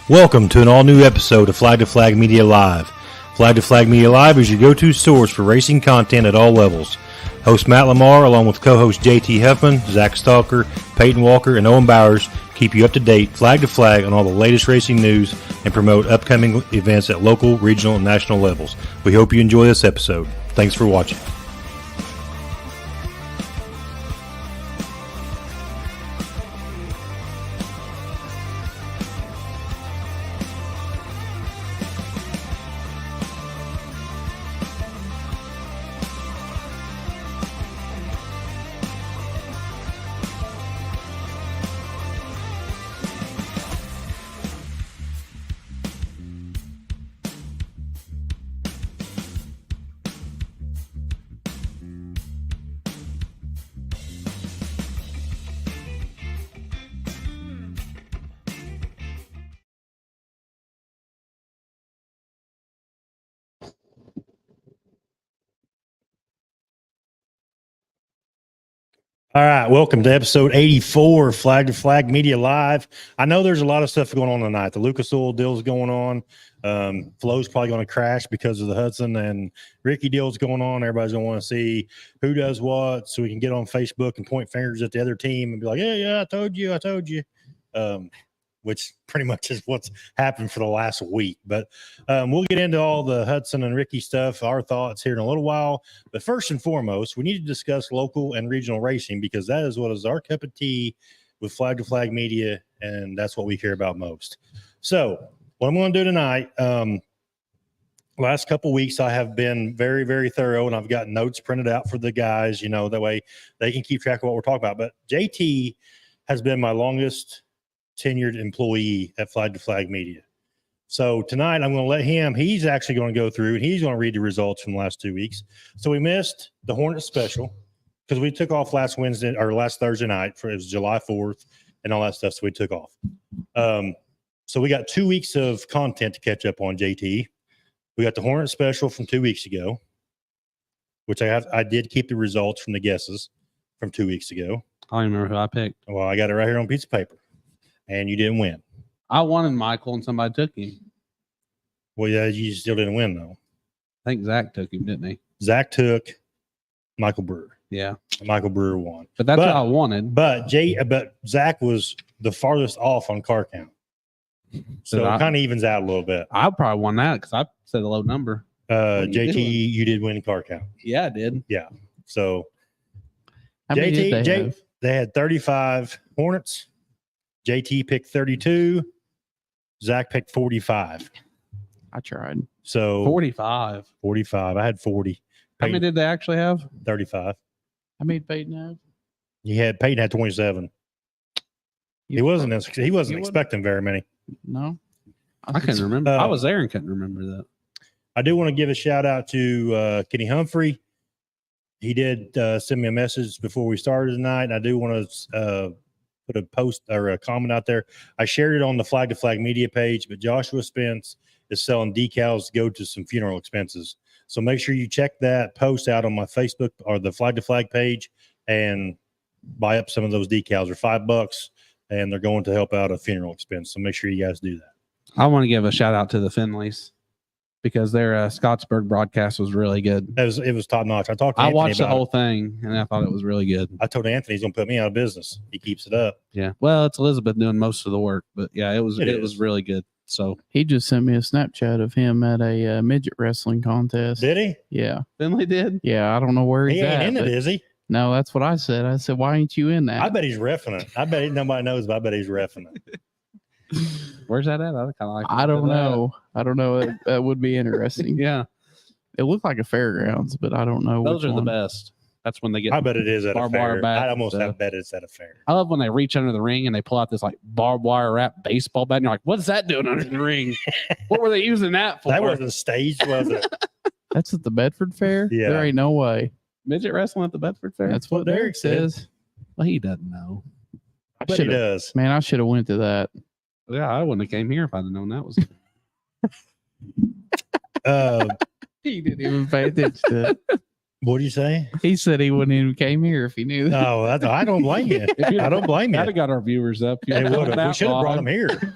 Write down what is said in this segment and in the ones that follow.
Welcome to an all-new episode of Flag to Flag Media Live. Flag to Flag Media Live is your go-to source for racing content at all levels. Host Matt Lamar, along with co-hosts JT Huffman, Zach Stalker, Peyton Walker, and Owen Bowers, keep you up to date, flag to flag, on all the latest racing news and promote upcoming events at local, regional, and national levels. We hope you enjoy this episode. Thanks for watching. All right, welcome to episode 84, Flag to Flag Media Live. I know there's a lot of stuff going on tonight. The Lucas Oil deal's going on. Flo's probably going to crash because of the Hudson and Ricky deal's going on. Everybody's going to want to see who does what so we can get on Facebook and point fingers at the other team and be like, yeah, I told you. Which pretty much is what's happened for the last week. But we'll get into all the Hudson and Ricky stuff, our thoughts here in a little while. But first and foremost, we need to discuss local and regional racing because that is what is our cup of tea with Flag to Flag Media, and that's what we care about most. So what I'm going to do tonight, last couple of weeks I have been very, very thorough, and I've got notes printed out for the guys, that way they can keep track of what we're talking about. But JT has been my longest tenured employee at Flag to Flag Media. So tonight I'm going to let him, he's actually going to go through and he's going to read the results from the last 2 weeks. So we missed the Hornet Special because we took off last Thursday night it was July 4th and all that stuff. So we took off. So we got 2 weeks of content to catch up on, JT. We got the Hornet Special from 2 weeks ago, which I did keep the results from the guesses from 2 weeks ago. I don't even remember who I picked. Well, I got it right here on a piece of paper. And you didn't win. I wanted Michael and somebody took him. Well, yeah, you still didn't win, though. I think Zach took him, didn't he? Zach took Michael Brewer. Yeah. Michael Brewer won. But that's what I wanted. But Zach was the farthest off on car count. So it kind of evens out a little bit. I probably won that because I said a low number. JT, you did win car count. Yeah, I did. Yeah. So How many did they have? They had 35 Hornets. JT picked 32. Zach picked 45. I tried. So 45. 45. I had 40. How many did they actually have? 35. How many Peyton have? Peyton had 27. He wasn't expecting very many. No. I couldn't remember. I was there and couldn't remember that. I do want to give a shout out to Kenny Humphrey. He did send me a message before we started tonight. And I do want to put a post or a comment out there. I shared it on the Flag to Flag Media page, but Joshua Spence is selling decals to go to some funeral expenses. So make sure you check that post out on my Facebook or the Flag to Flag page and buy up some of those decals. They're $5 and they're going to help out a funeral expense. So make sure you guys do that. I want to give a shout out to the Finleys because their Scottsburg broadcast was really good. It was top notch. I watched the whole thing and I thought it was really good. I told Anthony he's going to put me out of business. He keeps it up. Yeah. Well, it's Elizabeth doing most of the work, but yeah, it was really good. So he just sent me a Snapchat of him at a midget wrestling contest. Did he? Yeah. Finley did? Yeah. I don't know where he's at. He ain't in it, is he? No, that's what I said. I said, why ain't you in that? I bet he's reffing it. I bet nobody knows, but I bet he's reffing it. Where's that at? I don't know. That would be interesting. Yeah. It looked like a fairgrounds, but I don't know. Those are the best. That's when they get. I bet it is at a fair. I almost have bet it's at a fair. I love when they reach under the ring and they pull out this like barbed wire wrap baseball bat. And you're like, what's that doing under the ring? What were they using that for? That wasn't staged, was it? That's at the Bedford Fair? Yeah. There ain't no way. Midget wrestling at the Bedford Fair? That's what Derek says. Well, he doesn't know. I bet he does. Man, I should have went to that. Yeah, I wouldn't have came here if I'd have known that was. He didn't even pay attention to it. What do you say? He said he wouldn't even came here if he knew that. No, I don't blame you. I don't blame you. I'd have got our viewers up. We should have brought them here.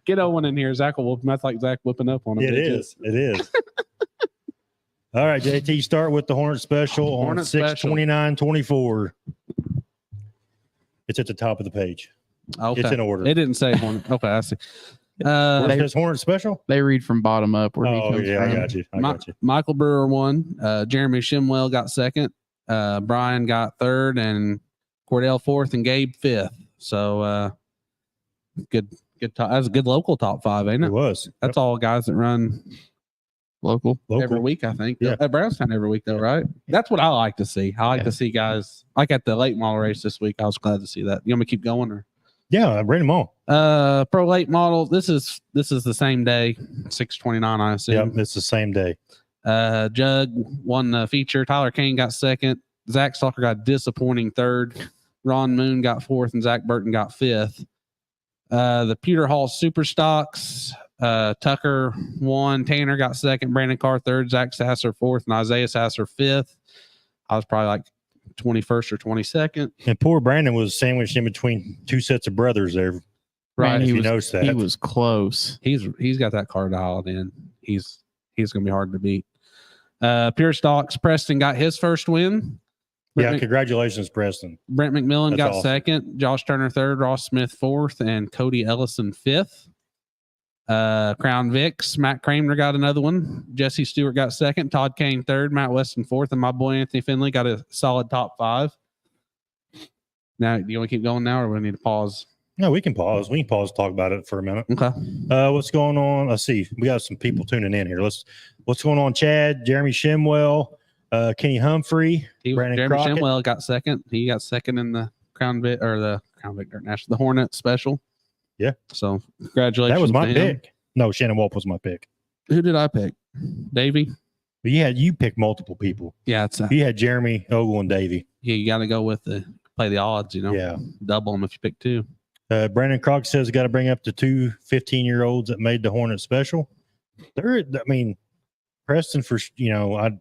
Get Owen in here. Zach will whoop him. That's like Zach whipping up on him. It is. It is. All right, JT, start with the Hornet Special on Hornet Special. 6/29/24. It's at the top of the page. Okay. It's in order. It didn't say Hornet. Okay, I see. Where it says Hornet Special? They read from bottom up. Where he Oh, comes yeah, from. I got you. I got you. Michael Brewer won. Jeremy Shimwell got second. Brian got third, and Cordell fourth, and Gabe fifth. So good. That's a good local top five, ain't it? It was. That's all guys that run Local. every week, I think. Yeah. At Brownstown every week, though, right? That's what I like to see. I like to see guys like at the late model race this week. I was glad to see that. You want me to keep going or? Yeah, I ran them all. Pro late model. This is the same day, 6/29. I assume. Yep, it's the same day. Jug won the feature. Tyler Kane got second. Zach Stalker got disappointing third. Ron Moon got fourth, and Zach Burton got fifth. The Pewter Hall Super Stocks. Tucker won. Tanner got second. Brandon Carr third. Zach Sasser fourth, and Isaiah Sasser fifth. I was probably like 21st or 22nd. And poor Brandon was sandwiched in between two sets of brothers there. Right. If he you was, noticed that. He was close. He's got that car dialed in. He's gonna be hard to beat. Pure Stocks. Preston got his first win. Yeah, congratulations, Preston. Brent McMillan That's got awesome. second. Josh Turner third. Ross Smith fourth, and Cody Ellison fifth. Crown Vics. Matt Kramer got another one. Jesse Stewart got second. Todd Kane third. Matt Weston fourth, and my boy Anthony Finley got a solid top five. Now, do you want to keep going now, or we need to pause? No, we can pause. We can pause to talk about it for a minute. Okay. What's going on? Let's see. We got some people tuning in here. What's going on? Chad, Jeremy Shimwell, Kenny Humphrey, Brandon Jeremy Crockett. Shimwell got second. He got second in the Crown Vic or the Crown Vic National, the Hornet Special. Yeah. So congratulations. That was my to him. pick. No, Shannon Wolf was my pick. Who did I pick? Davey. But you picked multiple people. Yeah, it's You had Jeremy, Ogle, and Davey. yeah. You got to go with play the odds. You know. Yeah. Double them if you pick two. Brandon Crockett says got to bring up the two 15-year-olds that made the Hornet Special. Preston I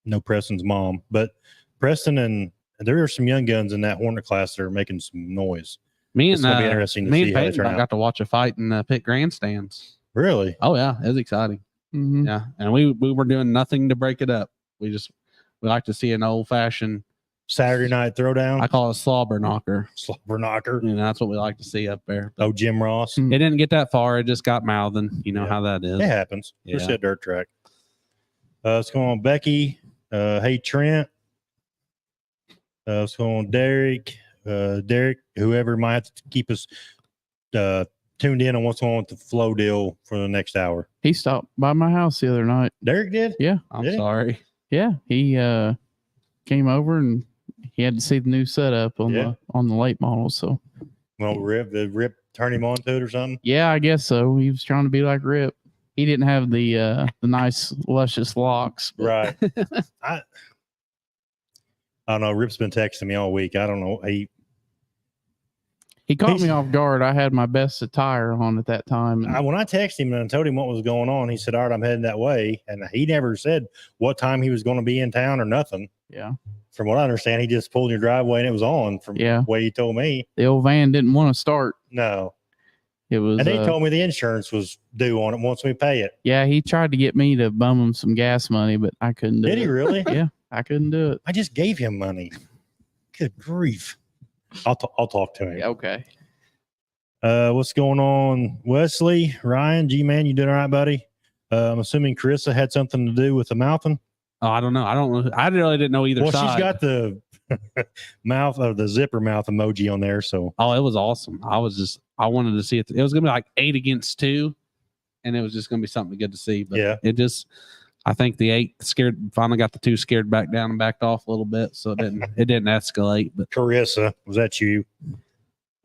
know Preston's mom, but Preston and there are some young guns in that Hornet class that are making some noise. Me It's and gonna be interesting to me see and how they Peyton turn out. got to watch a fight in the pit grandstands. Really? Oh yeah, it was exciting. Mhm. Yeah, and we were doing nothing to break it up. We like to see an old fashioned. Saturday night throwdown? I call it a slobber knocker. Slobber knocker. You know, that's what we like to see up there. But Oh, Jim Ross. Mm. it didn't get that far. It just got mouthing. You know Yeah. how that is. It happens. Yeah. It's a dirt track. What's going on, Becky? Hey, Trent. What's going on, Derek? Derek, whoever might have to keep us tuned in on what's going on with the flow deal for the next hour. He stopped by my house the other night. Derek did? I'm Yeah. sorry. Yeah, he came over and he had to see the new setup on Yeah. the late model. So Well, did Rip turn him on to it or something? yeah, I guess so. He was trying to be like Rip. He didn't have the nice luscious locks. but Right. I don't know. Rip's been texting me all week. I don't know. He caught He's- me off guard. I had my best attire on at that time. and- When I texted him and I told him what was going on, he said, all right, I'm heading that way. And he never said what time he was going to be in town or nothing. yeah, From what I understand, he just pulled in your driveway and it was on from Yeah. the way he told me. the old van didn't want to start. No. It was. And he told me the insurance was due on it once we pay it. Yeah, he tried to get me to bum him some gas money, but I couldn't do Did it. he really? Yeah, I couldn't do it. I just gave him money. Good grief. I'll talk to him. Yeah, okay. What's going on, Wesley? Ryan, G-Man, you doing all right, buddy? I'm assuming Carissa had something to do with the mouthing. Oh, I don't know. I really didn't know either Well, side. she's got the mouth of the zipper mouth emoji on there. So Oh, it was awesome. I wanted to see it. It was gonna be like 8-2, and it was just gonna be something good to see. But Yeah. I think the 8 finally got the 2 scared back down and backed off a little bit, so it didn't escalate. But Carissa, was that you?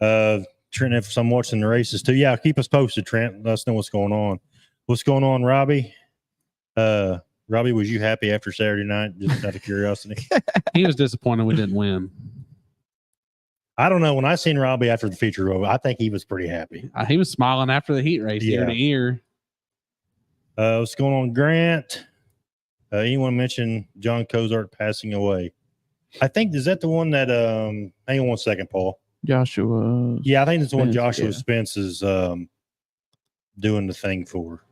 Trent, if I'm watching the races too, yeah, keep us posted, Trent. Let us know what's going on. What's going on, Robbie? Robbie, was you happy after Saturday night? Just out of curiosity. he was disappointed we didn't win. I don't know. When I seen Robbie after the feature over, I think he was pretty happy. He was smiling after the heat race ear to ear. What's going on, Grant? Anyone mention John Cozart passing away? I think, is that the one that, hang on one second, Paul. Joshua. Yeah, I think it's the one Spence, Joshua yeah. Spence is doing the thing for.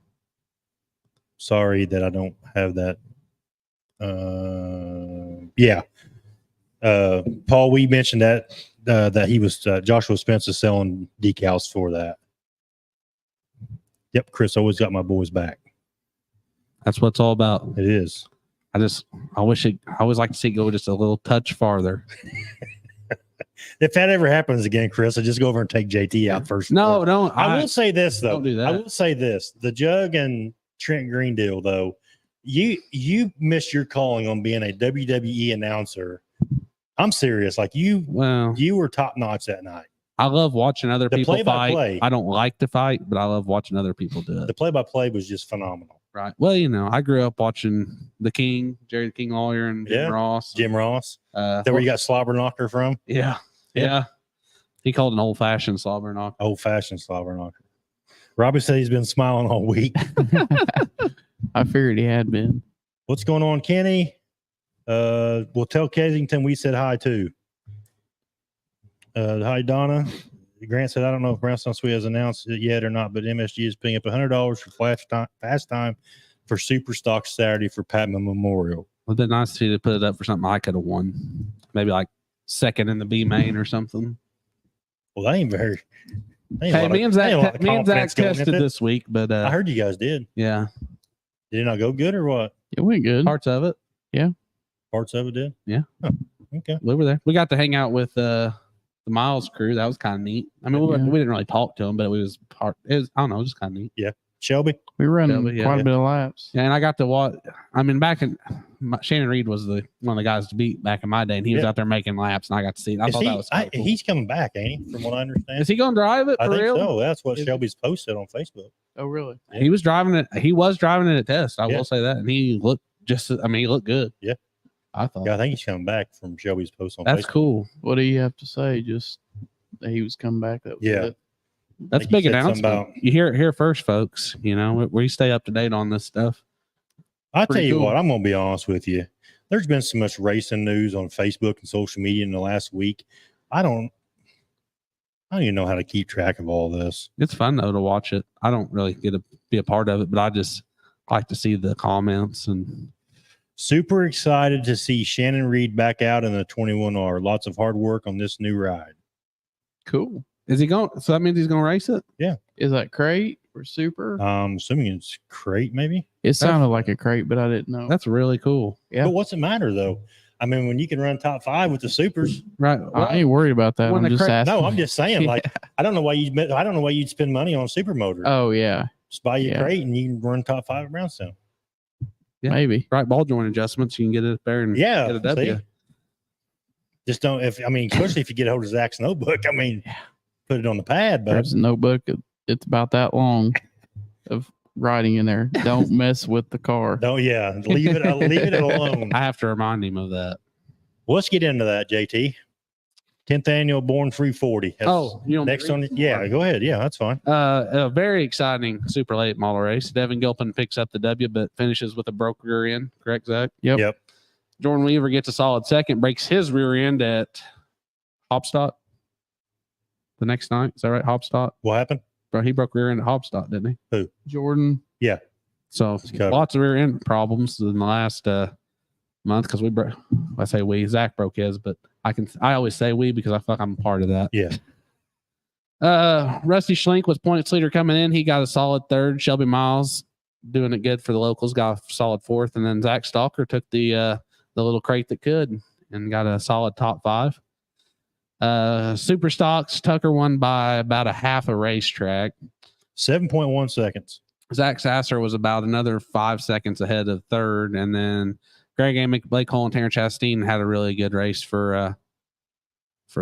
Sorry that I don't have that. Yeah. Paul, we mentioned that he was Joshua Spence is selling decals for that. Yep, Chris always got my boys back. That's what it's all about. It is. I always like to see it go just a little touch farther. If that ever happens again, Chris, I just go over and take JT out first. No, don't. I will say this though. Don't do that. I will say this: the Jug and Trent Green deal, though. You missed your calling on being a WWE announcer. I'm serious. Like you were top notch that night. I love watching other people play-by-play. fight. I don't like to fight, but I love watching other people do it. The play-by-play was just phenomenal. Right. Well, I grew up watching the King, Jerry the King Lawyer, and Jim Ross. Jim Ross. That where you got Slobber Knocker from? Yeah. He called an old-fashioned slobber knocker. Old-fashioned slobber knocker. Robbie said he's been smiling all week. I figured he had been. What's going on, Kenny? We'll tell Kensington we said hi too. Hi, Donna. Grant said, I don't know if Brownstown Speedway has announced it yet or not, but MSG is paying up $100 for fast time for Super Stock Saturday for Patman Memorial. Would have been nice to put it up for something I could have won. Maybe like second in the B main or something. Well, that ain't very. Hey, me and Zach tested this week, but I heard you guys did. Yeah. Did it not go good or what? It went good. Parts of it. Yeah. Parts of it did? Yeah. Oh, okay. We were there. We got to hang out with the Miles crew. That was kind of neat. I mean, we didn't really talk to them, but it was I don't know, just kind of neat. Yeah. Shelby? We ran quite a bit of laps. Yeah, and I got to watch. I mean, Shannon Reed was one of the guys to beat back in my day, and he was out there making laps, and I got to see it. I thought that was cool. He's coming back, ain't he? From what I understand. Is he going to drive it? I think real? so. That's what Shelby's posted on Facebook. Oh, really? Yeah. He was driving it. He was driving it at test. I will say that, and he looked he looked good. Yeah, I thought. Yeah, I think he's coming back from Shelby's post on. That's Facebook. cool. What do you have to say? Just that he was coming back. That was it. That's a big announcement. You hear it here first, folks. We stay up to date on this stuff. I'll tell you what, I'm going to be honest with you. There's been so much racing news on Facebook and social media in the last week. I don't even know how to keep track of all this. It's fun though to watch it. I don't really get to be a part of it, but I just like to see the comments and. Super excited to see Shannon Reed back out in the 21R. Lots of hard work on this new ride. Cool. Is he going? So that means he's going to race it? Yeah. Is that crate or super? I'm assuming it's crate, maybe. It sounded like a crate, but I didn't know. That's really cool. Yeah. But what's it matter though? I mean, when you can run top 5 with the supers, right? Well, I ain't worried about that. I'm just asking. No, I'm just saying. Like, I don't know why you'd spend money on a super motor. Oh yeah. Just buy you a crate and you can run top 5 at Brownstown. Yeah. Maybe. Right ball joint adjustments, you can get it up there and get a W. See? Just don't. Especially if you get a hold of Zach's notebook. I mean, put it on the pad. But there's a notebook. It's about that long of writing in there. Don't mess with the car. Leave it alone. I have to remind him of that. Well, let's get into that, JT. 10th annual Born Free 40. Next on. Yeah, go ahead. Yeah, that's fine. A very exciting super late model race. Devin Gilpin picks up the W, but finishes with a broke rear end. Correct, Zach? Yep. Jordan Weaver gets a solid second, breaks his rear end at Hopstock the next night. Is that right? Hopstock? What happened? Bro, he broke rear end at Hopstock, didn't he? Who? Jordan. Yeah. So lots of rear end problems in the last month because Zach broke his, but I always say we because I feel like I'm a part of that. Yeah. Rusty Schlink was points leader coming in. He got a solid third. Shelby Miles doing it good for the locals, got a solid fourth, and then Zach Stalker took the little crate that could and got a solid top 5. Super Stocks, Tucker won by about a half a racetrack. 7.1 seconds. Zach Sasser was about another 5 seconds ahead of third, and then Greg Amick, Blake Cole, and Terrence Chastain had a really good race for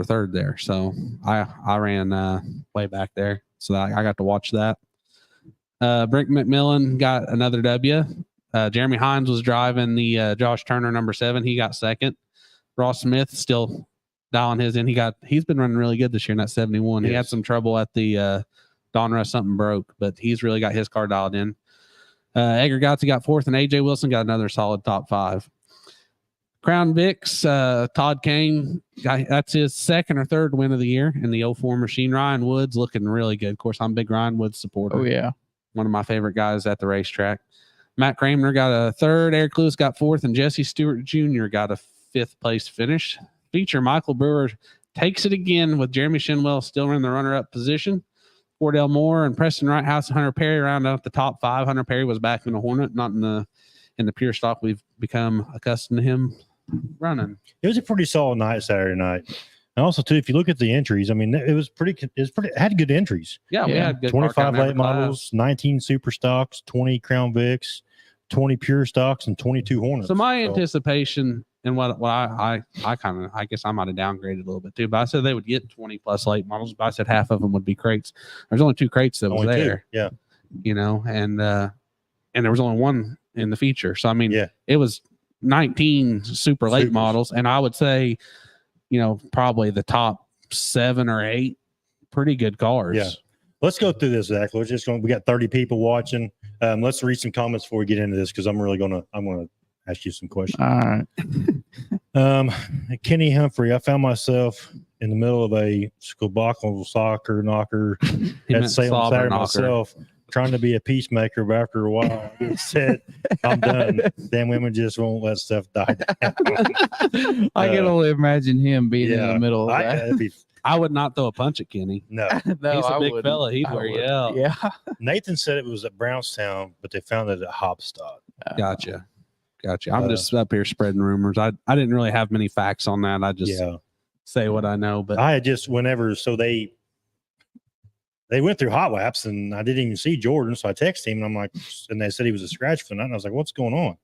third there. So I ran way back there, so I got to watch that. Brick McMillan got another W. Jeremy Hines was driving the Josh Turner number 7. He got second. Ross Smith still dialing his in. He's been running really good this year in that 71. Yes. He had some trouble at the Donruss, something broke, but he's really got his car dialed in. Edgar Gotze got 4th, and AJ Wilson got another solid top 5. Crown Vics, Todd Kane, that's his second or third win of the year in the 04 machine. Ryan Woods looking really good. Of course, I'm a big Ryan Woods supporter. Oh, yeah. one of my favorite guys at the racetrack. Matt Kramer got a third, Eric Lewis got fourth, and Jesse Stewart Jr. got a fifth place finish. Feature Michael Brewer takes it again with Jeremy Shinwell still in the runner-up position. Wardell Moore and Preston Wrighthouse and Hunter Perry round out the top five. Hunter Perry was back in the Hornet, not in the pure stock we've become accustomed to him running. It was a pretty solid night Saturday night. And also, too, if you look at the entries, I mean, it had good entries. Yeah, we had good 25 late models, 19 super stocks, 20 Crown Vics, 20 pure stocks, and 22 Hornets. So my anticipation and what I guess I might have downgraded a little bit too, but I said they would get 20 plus late models, but I said half of them would be crates. There's only 2 crates that was there. Yeah. You know, and there was only one in the feature. So I mean, it was 19 super late models, and I would say, you know, probably the top 7 or 8 pretty good cars. Yeah. Let's go through this, Zach. We got 30 people watching. Let's read some comments before we get into this, because I'm gonna ask you some questions. All right. Kenny Humphrey, I found myself in the middle of a schoolbuckle soccer knocker at Salem Saturday myself, trying to be a peacemaker, but after a while I said, I'm done. Damn women just won't let stuff die down. I can only imagine him being in the middle of that. I would not throw a punch at Kenny. No. No, he's a I big wouldn't. fella. He'd wear you out. Yeah. Nathan said it was at Brownstown, but they found it at Hopstock. Gotcha. I'm just up here spreading rumors. I didn't really have many facts on that. I just say what I know. But I had just they went through hot laps and I didn't even see Jordan. So I texted him and I'm like, and they said he was a scratch for the night. And I was like, what's going on?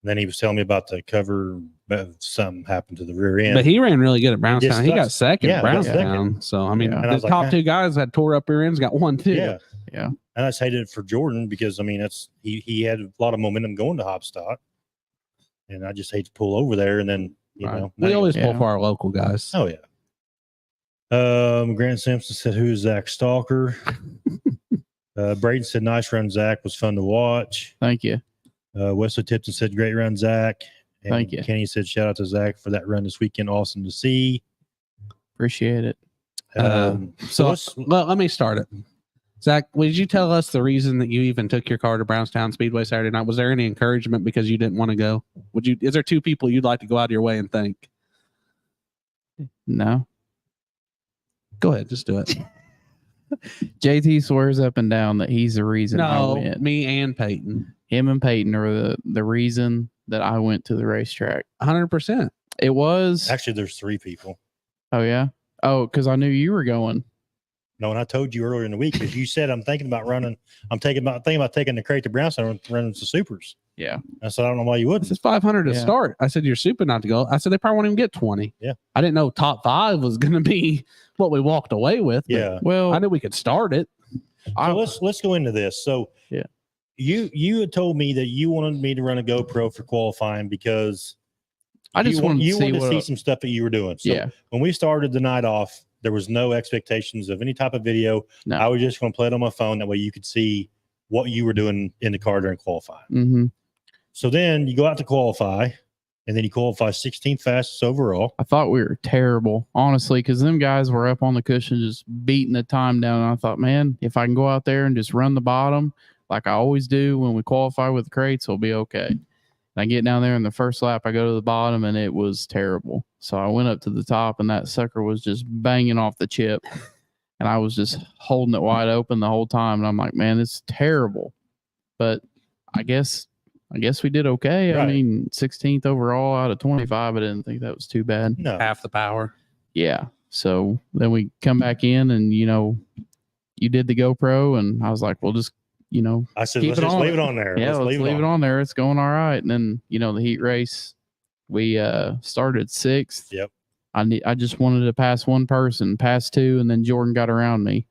And then he was telling me about the cover, but something happened to the rear end. But he ran really good at Brownstown. He got second at Brownstown. So, I mean, the top 2 guys that tore up rear ends got 1 too. Yeah. And I just hated it for Jordan because, I mean, he had a lot of momentum going to Hopstock. And I just hate to pull over there. And then, you know. We always pull for our local guys. Oh, yeah. Grant Simpson said, who's Zach Stalker? Braden said, nice run, Zach. Was fun to watch. Thank you. Wesley Tipton said, great run, Zach. And thank you. Kenny said, shout out to Zach for that run this weekend. Awesome to see. Appreciate it. Let me start it. Zach, would you tell us the reason that you even took your car to Brownstown Speedway Saturday night? Was there any encouragement because you didn't want to go? Is there 2 people you'd like to go out of your way and thank? No. Go ahead, just do it. JT swears up and down that he's the reason I went. Me and Peyton. Him and Peyton are the reason that I went to the racetrack. 100%. It was actually there's 3 people. Oh yeah. Oh, because I knew you were going. No, and I told you earlier in the week because you said I'm thinking about taking the crate to Brownstown and running some supers. Yeah. I said I don't know why you wouldn't. It's 500 to start. I said you're super not to go. I said they probably won't even get 20. Yeah. I didn't know top 5 was going to be what we walked away with. Yeah. Well, I knew we could start it. So let's go into this. So you had told me that you wanted me to run a GoPro for qualifying because I just wanted to see some stuff that you were doing. So when we started the night off, there was no expectations of any type of video. No. I was just going to play it on my phone. That way you could see what you were doing in the car during qualifying. Mm-hmm. So then you go out to qualify, and then you qualify 16th fastest overall. I thought we were terrible, honestly, because them guys were up on the cushion just beating the time down. And I thought, man, if I can go out there and just run the bottom like I always do when we qualify with the crates, we'll be okay. And I get down there in the first lap, I go to the bottom, and it was terrible. So I went up to the top, and that sucker was just banging off the chip. And I was just holding it wide open the whole time. And I'm like, man, this is terrible. But I guess we did okay. Right. I mean, 16th overall out of 25. I didn't think that was too bad. No. Half the power. Yeah. So then we come back in, and, you know, you did the GoPro, and I was like, well, just, you know, I said, let's just leave it on there. Yeah, let's leave it on there. It's going all right. And then, you know, the heat race, we started 6th. Yep. I just wanted to pass one person, pass 2, and then Jordan got around me.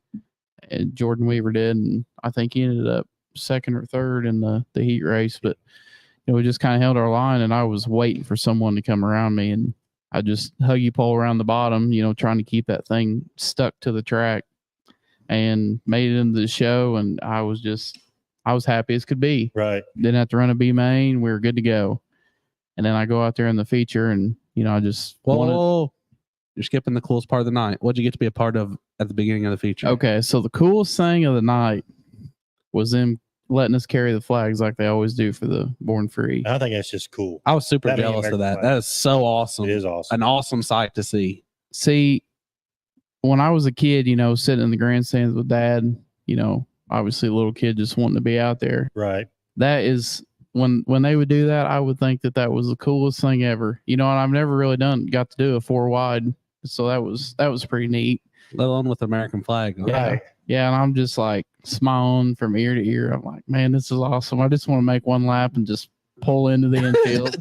And Jordan Weaver did, and I think he ended up 2nd or 3rd in the heat race. But, you know, we just kind of held our line, and I was waiting for someone to come around me, and I just huggy pole around the bottom, you know, trying to keep that thing stuck to the track, and made it into the show. And I was happy as could be. Right. Didn't have to run a B main. We were good to go. And then I go out there in the feature, and, you know, I just you're skipping the coolest part of the night. What'd you get to be a part of at the beginning of the feature? Okay, so the coolest thing of the night was them letting us carry the flags like they always do for the Born Free. I think that's just cool. I was super That being jealous of American that. flag. That is so awesome. It is awesome. An awesome sight to see. See, when I was a kid, sitting in the grandstands with Dad, obviously a little kid just wanting to be out there. Right. That is when they would do that, I would think that was the coolest thing ever. And I've never really got to do a 4 wide, so that was pretty neat. Let alone with the American flag. Right. Yeah, and I'm just like smiling from ear to ear. I'm like, man, this is awesome. I just want to make one lap and just pull into the infield.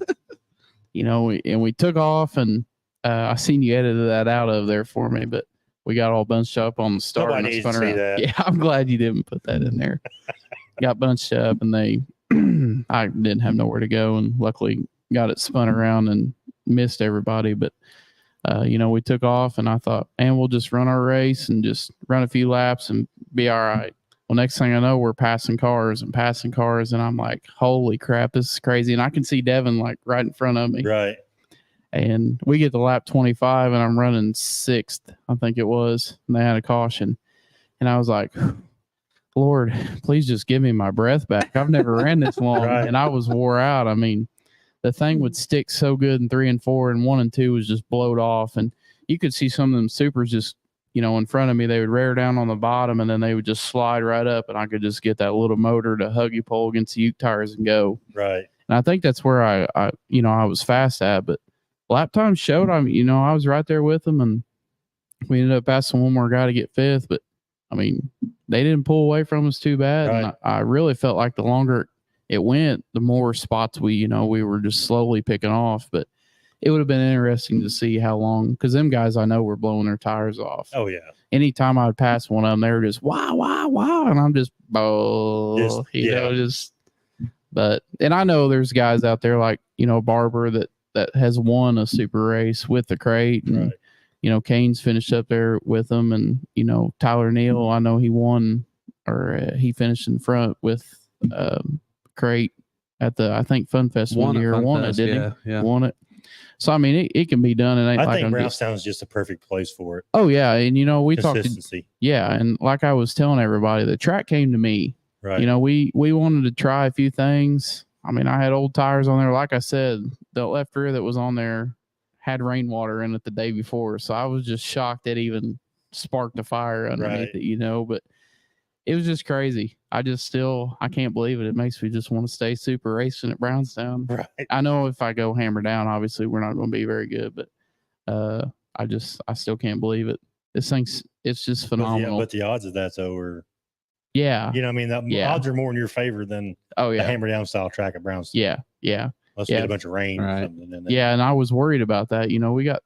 We took off, and I seen you edited that out of there for me, but we got all bunched up on the start. Nobody needs to see that. Yeah, I'm glad you didn't put that in there. Got bunched up, and I didn't have nowhere to go, and luckily got it spun around and missed everybody. But we took off, and I thought, and we'll just run our race and just run a few laps and be all right. Well, next thing I know, we're passing cars, and I'm like, holy crap, this is crazy. And I can see Devin like right in front of me. Right. And we get to lap 25, and I'm running 6th, I think it was. And they had a caution. And I was like, Lord, please just give me my breath back. I've never ran this long. Right. And I was wore out. I mean, the thing would stick so good in 3 and 4, and 1 and 2 was just blowed off. And you could see some of them supers just, in front of me. They would rear down on the bottom, and then they would just slide right up, and I could just get that little motor to huggy pole against the Uke tires and go. Right. And I think that's where I was fast at. But lap time showed I was right there with them, and we ended up passing one more guy to get 5th. But I mean, they didn't pull away from us too bad. Right. And I really felt like the longer it went, the more spots we were just slowly picking off. But it would have been interesting to see how long, because them guys I know were blowing their tires off. Oh yeah. Anytime I would pass one of them, they were just wow, wow, wow, and I'm just But and I know there's guys out there like Barber that has won a super race with the crate, and Right. Kane's finished up there with them, and Tyler Neal, I know he won, or he finished in front with crate at the I think Fun Fest one year. Won it, didn't he? Yeah. Won it. So I mean, it can be done. And I think Brownstown is just a perfect place for it. Oh yeah, and we talked. Consistency. Yeah, and like I was telling everybody, the track came to me. Right. We wanted to try a few things. I mean, I had old tires on there. Like I said, the left rear that was on there had rainwater in it the day before, so I was just shocked that even sparked a fire underneath it. But it was just crazy. I can't believe it. It makes me just want to stay super racing at Brownstown. Right. I know if I go hammer down, obviously we're not going to be very good, but I still can't believe it. This thing's, it's just phenomenal. But the odds of that's over. Yeah. The odds are more in your favor than the hammer down style track at Brownstown. Yeah. Yeah. Let's get a bunch of rain right. or something. Yeah. And I was worried about that. We got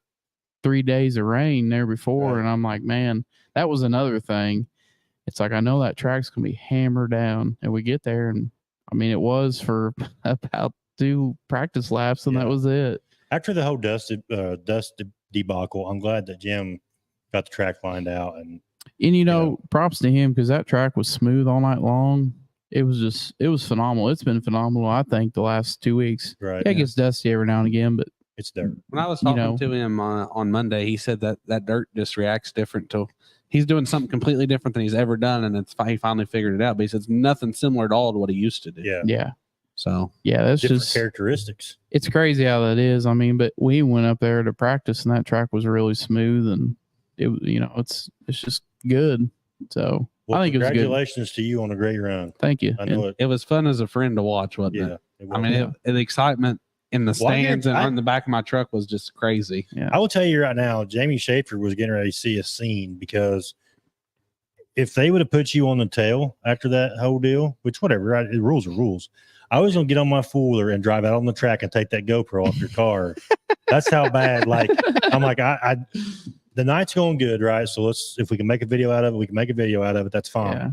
3 days of rain there before, and I'm like, man, that was another thing. It's like, I know that track's going to be hammered down, and we get there, and I mean, it was for about 2 practice laps, and that was it. After the whole dust debacle, I'm glad that Jim got the track lined out. And props to him, because that track was smooth all night long. It was phenomenal. It's been phenomenal, I think, the last 2 weeks. Right. It gets dusty every now and again, but it's dirt. When I was talking to him on Monday, he said that dirt just reacts different to. He's doing something completely different than he's ever done, and he finally figured it out. But he says nothing similar at all to what he used to do. Yeah. Yeah. So that's different just characteristics. It's crazy how that is. I mean, but we went up there to practice, and that track was really smooth, and it it's just good. So Well, I think congratulations it was good. to you on a great run. Thank you. I know it was fun as a friend to watch, wasn't it? I mean, the excitement in the stands and on the back of my truck was just crazy. Yeah. I will tell you right now, Jamie Schaefer was getting ready to see a scene, because if they would have put you on the tail after that whole deal, which whatever, right? The rules are rules. I was going to get on my four-wheeler and drive out on the track and take that GoPro off your car. That's how bad. Like, I'm like, the night's going good, right? So if we can make a video out of it, we can make a video out of it. That's fine. Yeah.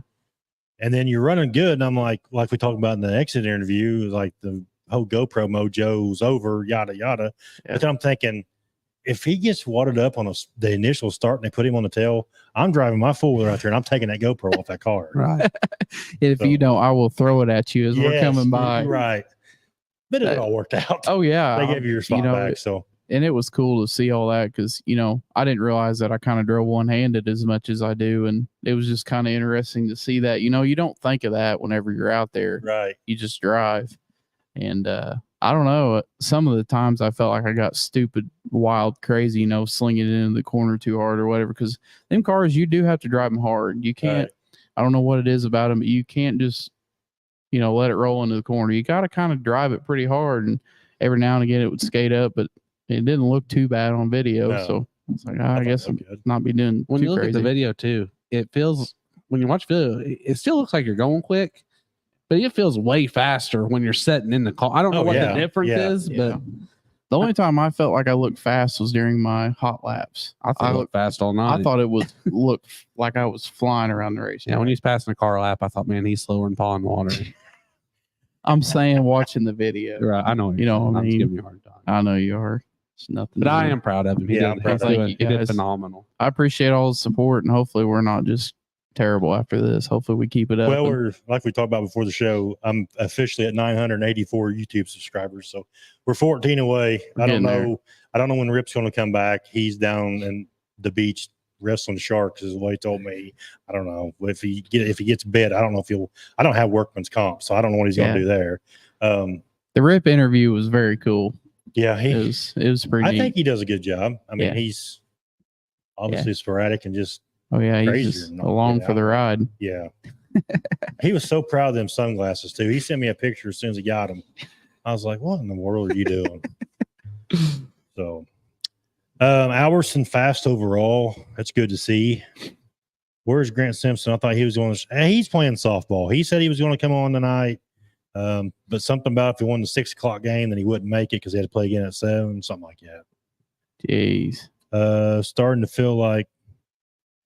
And then you're running good. And I'm like we talked about in the exit interview, like the whole GoPro mojo's over, yada, yada. Yeah. But then I'm thinking, if he gets wadded up on the initial start and they put him on the tail, I'm driving my four-wheeler out there and I'm taking that GoPro off that car. Right. If you don't, I will throw it at you as we're coming by. Right. But it all worked out. Oh, yeah. They gave you your spot back. So and it was cool to see all that because, you know, I didn't realize that I kind of drove one-handed as much as I do. And it was just kind of interesting to see that. You know, you don't think of that whenever you're out there. Right. You just drive. And I don't know. Some of the times I felt like I got stupid, wild, crazy, you know, slinging it into the corner too hard or whatever. Because them cars, you do have to drive them hard. You can't, I don't know what it is about them, but you can't just, you know, let it roll into the corner. You got to kind of drive it pretty hard. And every now and again it would skate up, but it didn't look too bad on video. No. So it's like, I guess I'm good. not be doing When too you look crazy. at the video too, it feels, when you watch video, it still looks like you're going quick, but it feels way faster when you're setting in the car. I don't know what the difference is, Yeah. but The only time I felt like I looked fast was during my hot laps. I thought I looked fast all night. I thought it would look like I was flying around the race. Yeah, when he's passing a car lap, I thought, man, he's slower than pond water. I'm saying watching the video. Right, I know. You know what I I'm mean? just giving you a hard time. I know you are. It's nothing. But I am proud of him. He Yeah, did, I'm proud he's of doing- you he did guys. phenomenal. I appreciate all the support, and hopefully we're not just terrible after this. Hopefully we keep it up. Well, and- we're like we talked about before the show. I'm officially at 984 YouTube subscribers, so we're 14 away. We're I don't getting there. know. I don't know when Rip's going to come back. He's down in the beach wrestling sharks, is what he told me. I don't know if he gets bit. I don't know if he'll. I don't have workman's comp, so I don't know what he's going to do there. the Rip interview was very cool. Yeah, It was pretty. I neat. think he does a good job. I mean, Yeah. he's obviously sporadic and just Oh yeah, crazier he's just than all along get for the out. ride. yeah. He was so proud of them sunglasses too. He sent me a picture as soon as he got them. I was like, "What in the world are you doing?" So, Alberson fast overall. That's good to see. Where's Grant Simpson? I thought he was going to. He's playing softball. He said he was going to come on tonight, but something about if he won the 6 o'clock game, then he wouldn't make it because he had to play again at 7, something like that. Jeez. Starting to feel like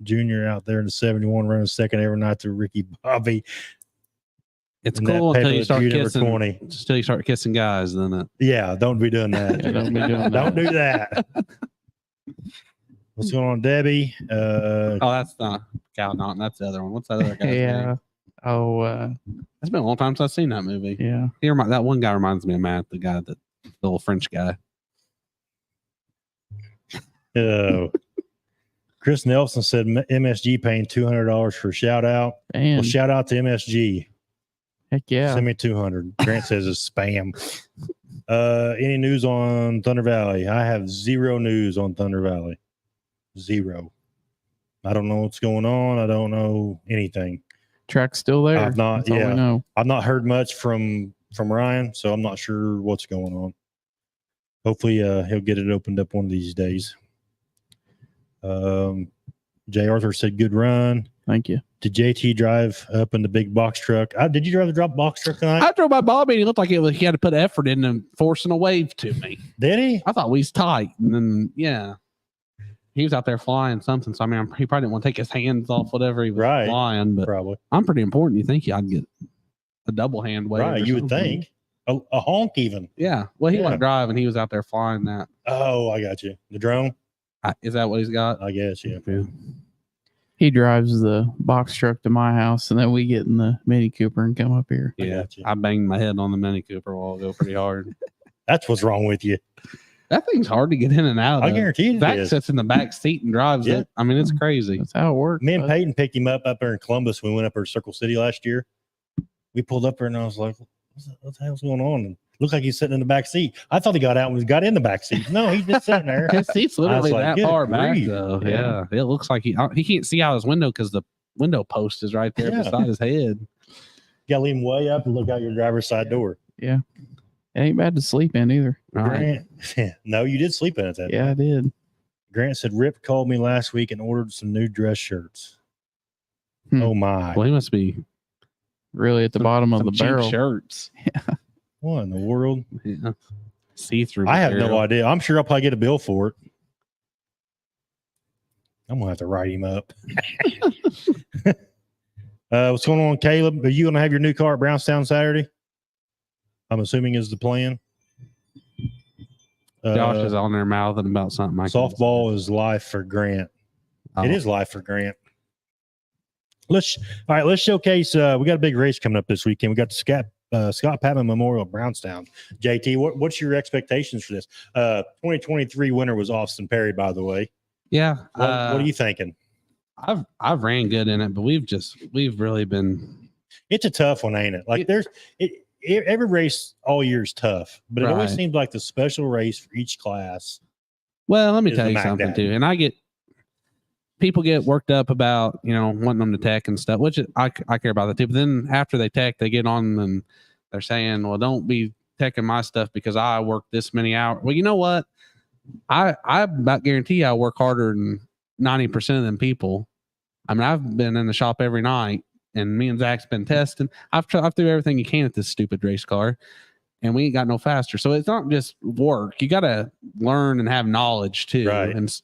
Junior out there in the 71 running second every night to Ricky Bobby. It's And that cool until you paperless start Junior kissing. 20. Until you start kissing guys, then it. Yeah, don't be doing that. Yeah, don't be doing Don't that. do that. What's going on, Debbie? Oh, that's not Cal Naughton. That's the other one. What's that other guy's Yeah. name? Oh, It's been a long time since I've seen that movie. yeah. That one guy reminds me of Matt, the guy that the little French guy. Chris Nelson said MSG paying $200 for a shout out. Man, Well, shout out to MSG. heck yeah. Send me 200. Grant says it's spam. Any news on Thunder Valley? I have zero news on Thunder Valley. Zero. I don't know what's going on. I don't know anything. Track's still there. I've not- That's all yeah. we know. I've not heard much from Ryan, so I'm not sure what's going on. Hopefully, he'll get it opened up one of these days. Jay Arthur said, "Good run." Thank you. Did JT drive up in the big box truck? Did you drive the drop box truck tonight? I drove by Bobby and he looked like he had to put effort in and forcing a wave to me. Did he? I thought we was tight. And then, yeah, he was out there flying something. So, I mean, he probably didn't want to take his hands off whatever he was Right. flying. But Probably. I'm pretty important. You think I'd get a double hand wave? Right. or You would something. think. A honk even. Yeah. Well, he Yeah. wasn't driving. He was out there flying that. Oh, I got you. The drone? Is that what he's got? I guess, yeah. He drives the box truck to my house, and then we get in the Mini Cooper and come up here. I Yeah. got you. I banged my head on the Mini Cooper a while ago pretty hard. That's what's wrong with you. That thing's hard to get in and out I of. guarantee you it Zach is. sits in the back seat and drives Yeah. it. I mean, it's crazy. That's how it works. Me and bud. Peyton picked him up there in Columbus. We went up there to Circle City last year. We pulled up there and I was like, what the hell's going on? And looked like he's sitting in the back seat. I thought he got out and he got in the back seat. No, he's just sitting there. His seat's literally like, that good far back, grief. though. Yeah. Yeah. It looks like he can't see out his window because the window post is right there Yeah. beside his head. You got to leave him way up and look out your driver's side door. It ain't bad to sleep in either. Right. Grant, no, you did sleep in it that Yeah, I night. did. Grant said Rip called me last week and ordered some new dress shirts. Hmm. Oh my. Well, he must be Really at the bottom of some the cheap barrel. shirts. What in the world? Yeah. See through. I have no idea. I'm sure I'll probably get a bill for it. I'm gonna have to write him up. What's going on, Caleb? Are you gonna have your new car at Brownstown Saturday? I'm assuming is the plan. Josh is on there mouthing about something. I can't Softball is life for Grant. say. It is life for Grant. Let's showcase. We got a big race coming up this weekend. We got the Scott Patman Memorial at Brownstown. JT, what's your expectations for this? 2023 winner was Austin Perry, by the way. Yeah. What are you thinking? I've ran good in it, but we've really been. It's a tough one, ain't it? Like every race all year is tough, but it always Right. seems like the special race for each class. Well, let me is tell the you Mac something Dad. too, and people get worked up about wanting them to tech and stuff, which I care about that too. But then after they tech, they get on and they're saying, "Well, don't be teching my stuff because I worked this many hours." Well, you know what? I about guarantee I work harder than 90% of them people. I mean, I've been in the shop every night, and me and Zach's been testing. I've threw everything you can at this stupid race car, and we ain't got no faster. So it's not just work. You got to learn and have knowledge too. Right.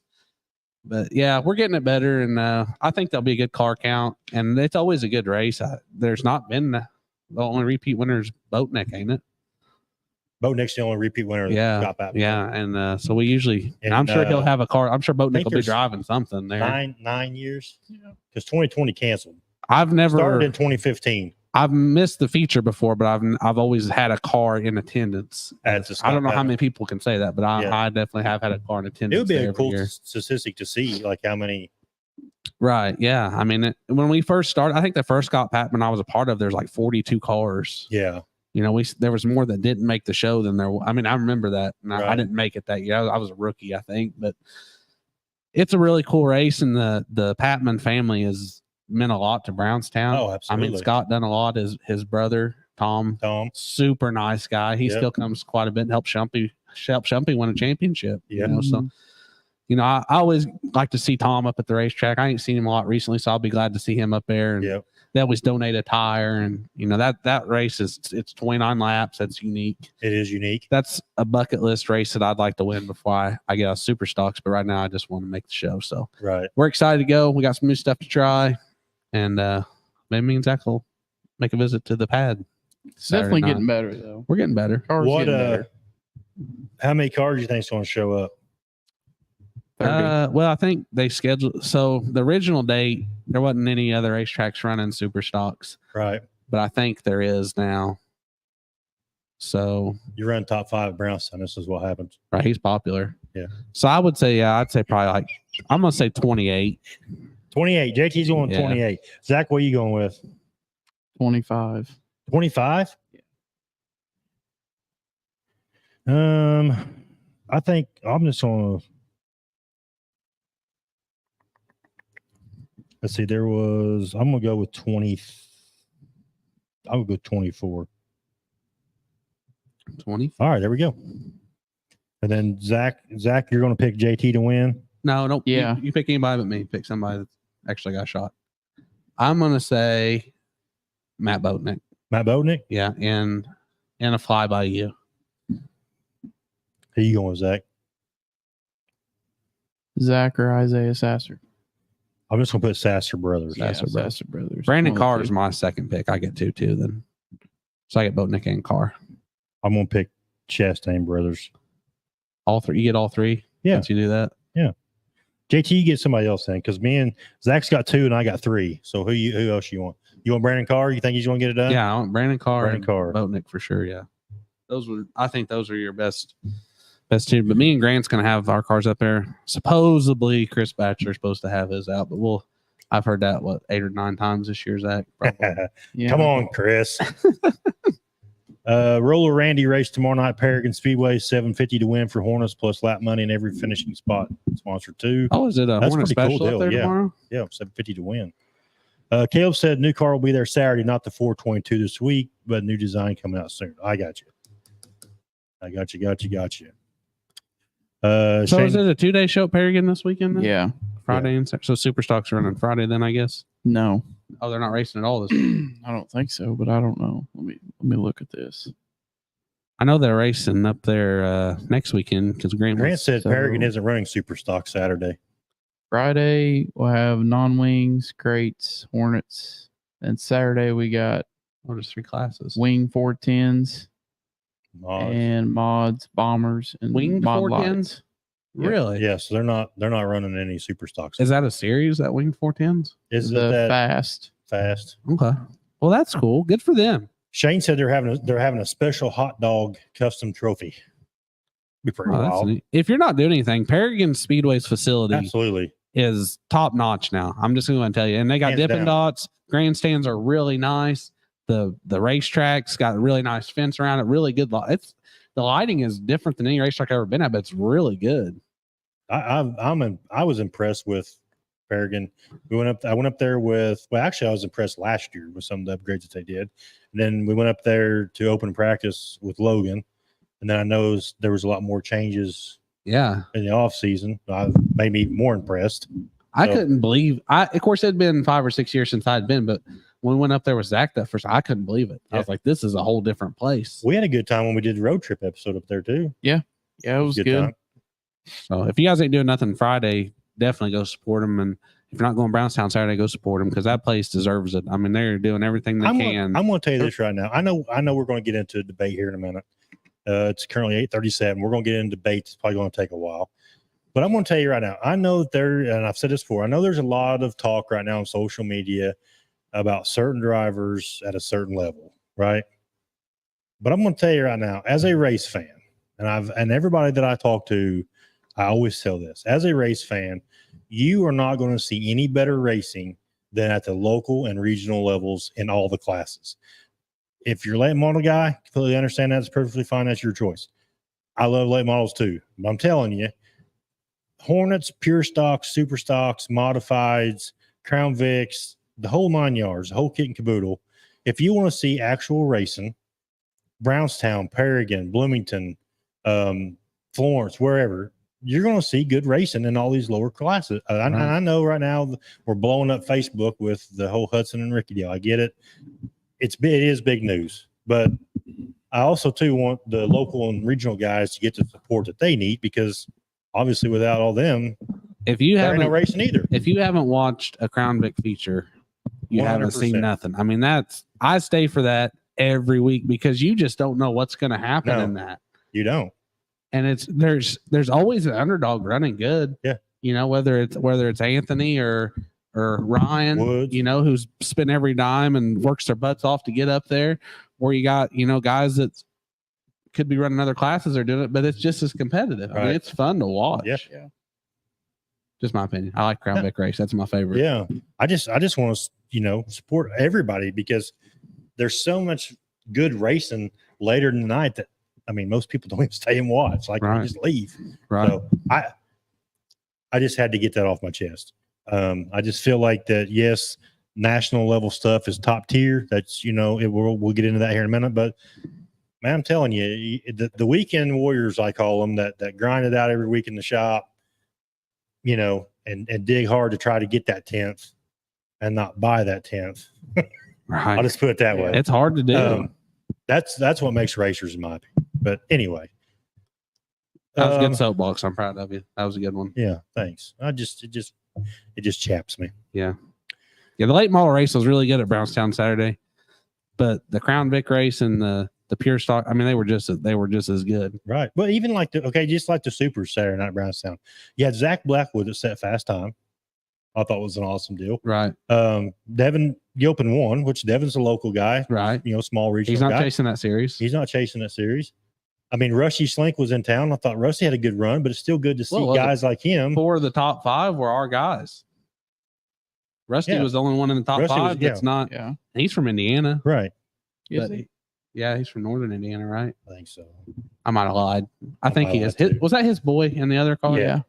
But yeah, we're getting it better, and I think there'll be a good car count, and it's always a good race. There's not been the only repeat winners Boatneck, ain't it? Boatneck's the only repeat winner. Of Yeah, the Scott Patman. yeah, and so we usually. And And, I'm sure he'll have a car. I'm sure Boatneck think will be there's driving something there. 9 years. Because 2020 canceled. I've never Started in 2015. I've missed the feature before, but I've always had a car in attendance. At the I don't know Scott how many people can say that, but Yeah. I definitely have had a car in attendance. It would be there a every cool year. statistic to see, like how many. Right. Yeah. I mean, when we first started, I think the first Scott Patman I was a part of, there's like 42 cars. Yeah. There was more that didn't make the show than there. I mean, I remember that. And I Right. didn't make it that year. I was a rookie, I think, but it's a really cool race. And the Patman family has meant a lot to Brownstown. Oh, absolutely. I mean, Scott done a lot. His brother, Tom, super nice guy. He Yep. still comes quite a bit and helps Shumpy win a championship. Yeah. So, I always like to see Tom up at the racetrack. I ain't seen him a lot recently, so I'll be glad to see him up there. And Yep. they always donate a tire, and that race it's 29 laps. That's unique. It is unique. That's a bucket list race that I'd like to win before I get out super stocks. But right now, I just want to make the show. So Right. we're excited to go. We got some new stuff to try, and maybe me and Zach will make a visit to the pad. It's definitely Saturday getting night. better though. We're getting better. Cars What? getting better. How many cars do you think is going to show up? 30. Well, I think they scheduled. So the original date, there wasn't any other racetracks running super stocks, Right. but I think there is now. So You run top 5 at Brownstown. This is what happens. right, he's popular. Yeah. So I would say, I'd say probably like I'm gonna say 28. 28. JT's going Yeah. 28. Zach, what are you going with? 25. 25? I think I'm just going to. Let's see. I'm going to go with 20. I'm going to go 24. 20. All right, there we go. And then Zach, you're going to pick JT to win. No, nope. Yeah. You pick anybody but me. Pick somebody that actually got shot. I'm gonna say Matt Boatnick. Matt Bodnick. Yeah, and a fly by you. Who you going with, Zach? Zach or Isaiah Sasser. I'm just going to put Sasser Brothers. Sasser Yeah, brothers. Sasser brothers. Brandon One of Carr the is two. my second pick. I get two then. So I get Boatnick and Carr. I'm going to pick Chastain Brothers. All three. You get all three. Yeah. Once you do that. JT, you get somebody else in because me and Zach's got 2 and I got 3. So who else you want? You want Brandon Carr? You think he's going to get it done? Yeah, I want Brandon Carr. Brandon and Carr. Boatnick for sure. Yeah. I think those are your best two. But me and Grant's gonna have our cars up there. Supposedly Chris Batchelor's supposed to have his out, but I've heard that 8 or 9 times this year, Zach. Probably. Yeah. Come on, Chris. Roller Randy race tomorrow night, Paragon Speedway, $750 to win for Hornets plus lap money in every finishing spot. Sponsor 2. Oh, is it a That's Hornet pretty cool Special deal, up there yeah. tomorrow? Yeah, $750 to win. Caleb said new car will be there Saturday, not the 422 this week, but new design coming out soon. I got you. So Shane, is it a 2-day show at Paragon this weekend? Then? Yeah. Friday and Saturday. So Super Stocks are running Friday then, I guess. No. Oh, they're not racing at all this week. I don't think so, but I don't know. Let me look at this. I know they're racing up there next weekend because Grant said So- Paragon isn't running super stock Saturday. Friday we'll have non-wings, crates, Hornets, and Saturday we got there's 3 classes. wing 410s Mods. and mods, bombers, and Wing mod 410s? lights. Yeah. Really? Yeah, so they're not running any super stocks. Is that a series, that Wing 410s? Is it The that fast. fast? Okay. Well, that's cool. Good for them. Shane said they're having a special hot dog custom trophy. Be pretty Oh, that's wild. neat. If you're not doing anything, Paragon Speedway's facility Absolutely. is top notch now. I'm just going to tell you. And they got Hands Dippin' down. Dots. Grandstands are really nice. The racetrack's got a really nice fence around it. Really good. The lighting is different than any racetrack I've ever been at, but it's really good. I was impressed with Paragon. I went up there with, well, actually I was impressed last year with some of the upgrades that they did. And then we went up there to open practice with Logan. And then I noticed there was a lot more changes Yeah. in the off season. Made me more impressed. I So- couldn't believe of course it'd been 5 or 6 years since I'd been, but when we went up there with Zach that first, I couldn't believe it. I was like, this is a whole different place. We had a good time when we did the road trip episode up there too. Yeah, it was good. time. So if you guys ain't doing nothing Friday, definitely go support them. And if you're not going Brownstown Saturday, go support them because that place deserves it. I mean, they're doing everything they can. I'm going to tell you this right now. I know we're going to get into a debate here in a minute. It's currently 8:37. We're going to get into debate. It's probably going to take a while. But I'm going to tell you right now, I know that and I've said this before, I know there's a lot of talk right now on social media about certain drivers at a certain level, right? But I'm going to tell you right now, as a race fan, and everybody that I talk to, I always tell this, as a race fan, you are not going to see any better racing than at the local and regional levels in all the classes. If you're a late model guy, completely understand that's perfectly fine. That's your choice. I love late models too. But I'm telling you, Hornets, pure stocks, super stocks, modifieds, Crown Vics, the whole 9 yards, the whole kit and caboodle. If you want to see actual racing, Brownstown, Paragon, Bloomington, Florence, wherever, you're going to see good racing in all these lower classes. I know right now we're blowing up Facebook with the whole Hudson and Ricky deal. I get it. It is big news, but I also too want the local and regional guys to get the support that they need because obviously without all them, if you there ain't no haven't racing either. if you haven't watched a Crown Vic feature, you haven't 100%. seen nothing. I mean, I stay for that every week because you just don't know what's going to happen in that. You don't. And there's always an underdog running good. Yeah. You know, whether it's Anthony or Ryan, Woods. you know, who's spent every dime and works their butts off to get up there, or you got, you know, guys that could be running other classes or doing it, but it's just as competitive. I mean, Right. it's fun to watch. Yeah. Just my opinion. I like Crown Vic race. That's my favorite. Yeah. I just want to, you know, support everybody because there's so much good racing later in the night that, I mean, most people don't even stay and watch. Like, Right. they just leave. Right. So I just had to get that off my chest. I just feel like that, yes, national level stuff is top tier. That's, you know, we'll get into that here in a minute. But man, I'm telling you, the weekend warriors, I call them, that grind it out every week in the shop, you know, and dig hard to try to get that 10th and not buy that 10th. Right. I'll just put it that way. It's hard to do. That's what makes racers, in my opinion. But anyway, That was a good soapbox. I'm proud of you. That was a good one. yeah, thanks. It just chaps me. Yeah. Yeah. The late model race was really good at Brownstown Saturday, but the Crown Vic race and the pure stock, I mean, they were just as good. Right. But even like just like the Super Saturday night Brownstown, you had Zach Blackwood that set fast time. I thought was an awesome deal. Right. Devin Gilpin won, which Devin's a local guy, Right. you know, small regional He's not guy. chasing that series. He's not chasing that series. I mean, Rusty Slink was in town. I thought Rusty had a good run, but it's still good to see Well, guys like him. 4 of the top 5 were our guys. Rusty Yeah. was the only one in the top Rusty 5 was- that's not. Yeah. He's from Indiana. Right. Is But he? yeah, he's from northern Indiana, right? I think so. I might have lied. I think might he have is. lied, too. Was that his boy in the other car? Yeah.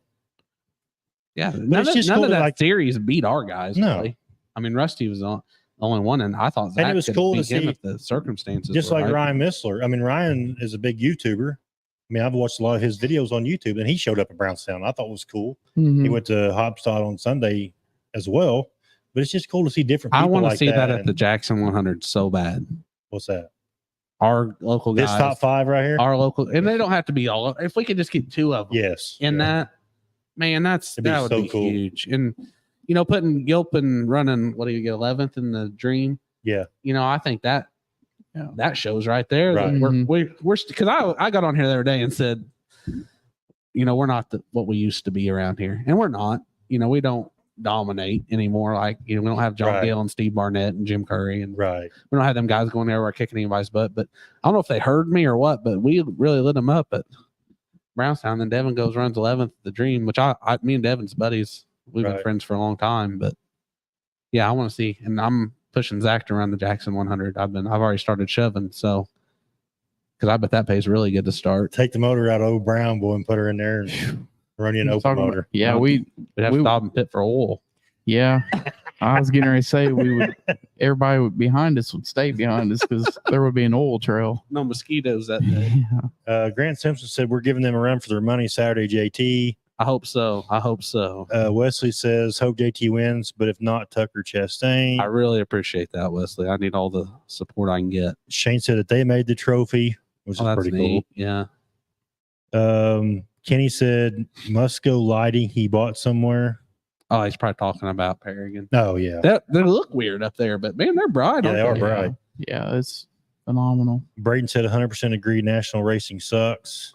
Yeah. But None, it's of, just none cool of to, that like- series beat our guys. No. Really. I mean, Rusty was the only one, and I thought Zach it was could cool beat to him see- if the circumstances Just were like right. Ryan Missler. I mean, Ryan is a big YouTuber. I mean, I've watched a lot of his videos on YouTube, and he showed up at Brownstown. I thought it was cool. Mhm. He went to Hopstad on Sunday as well. But it's just cool to see different I people want to like see that at and- the Jackson 100 so bad. What's that? Our local This guys, top 5 right here? our local, and they don't have to be all. If we could just get 2 of them Yes. in Yeah. that, man, that It'd be would so be cool. huge. And you know, putting Gilpin running, what do you get, 11th in the Dream? Yeah. You know, I think that Yeah. that shows right there that Right. we're because I got on here the other day and said, you know, we're not what we used to be around here, and we're not. You know, we don't dominate anymore. Like, we don't have John Right. Gill and Steve Barnett and Jim Curry, and Right. we don't have them guys going everywhere kicking anybody's butt. But I don't know if they heard me or what, but we really lit them up at Brownstown. Then Devin runs 11th, the Dream, which me and Devin's buddies, we've been Right. friends for a long time. But yeah, I want to see, and I'm pushing Zach to run the Jackson 100. I've already started shoving, so because I bet that pays really good to start. Take the motor out of old Brown boy and put her in there and run you an open motor. Yeah, We'd have to stop and pit for oil. Yeah, I was getting ready to say everybody behind us would stay behind us because there would be an oil trail. No mosquitoes that day. Yeah. Grant Simpson said we're giving them a run for their money Saturday, JT. I hope so. Wesley says hope JT wins, but if not, Tucker Chastain. I really appreciate that, Wesley. I need all the support I can get. Shane said that they made the trophy, which is That's pretty neat. Yeah. cool. Kenny said Musco lighting he bought somewhere. Oh, he's probably talking about Paragon. Oh yeah, They look weird up there, but man, they're bright. Yeah, they aren't are bright. Yeah, it's phenomenal. Braden said 100% agree. National racing sucks.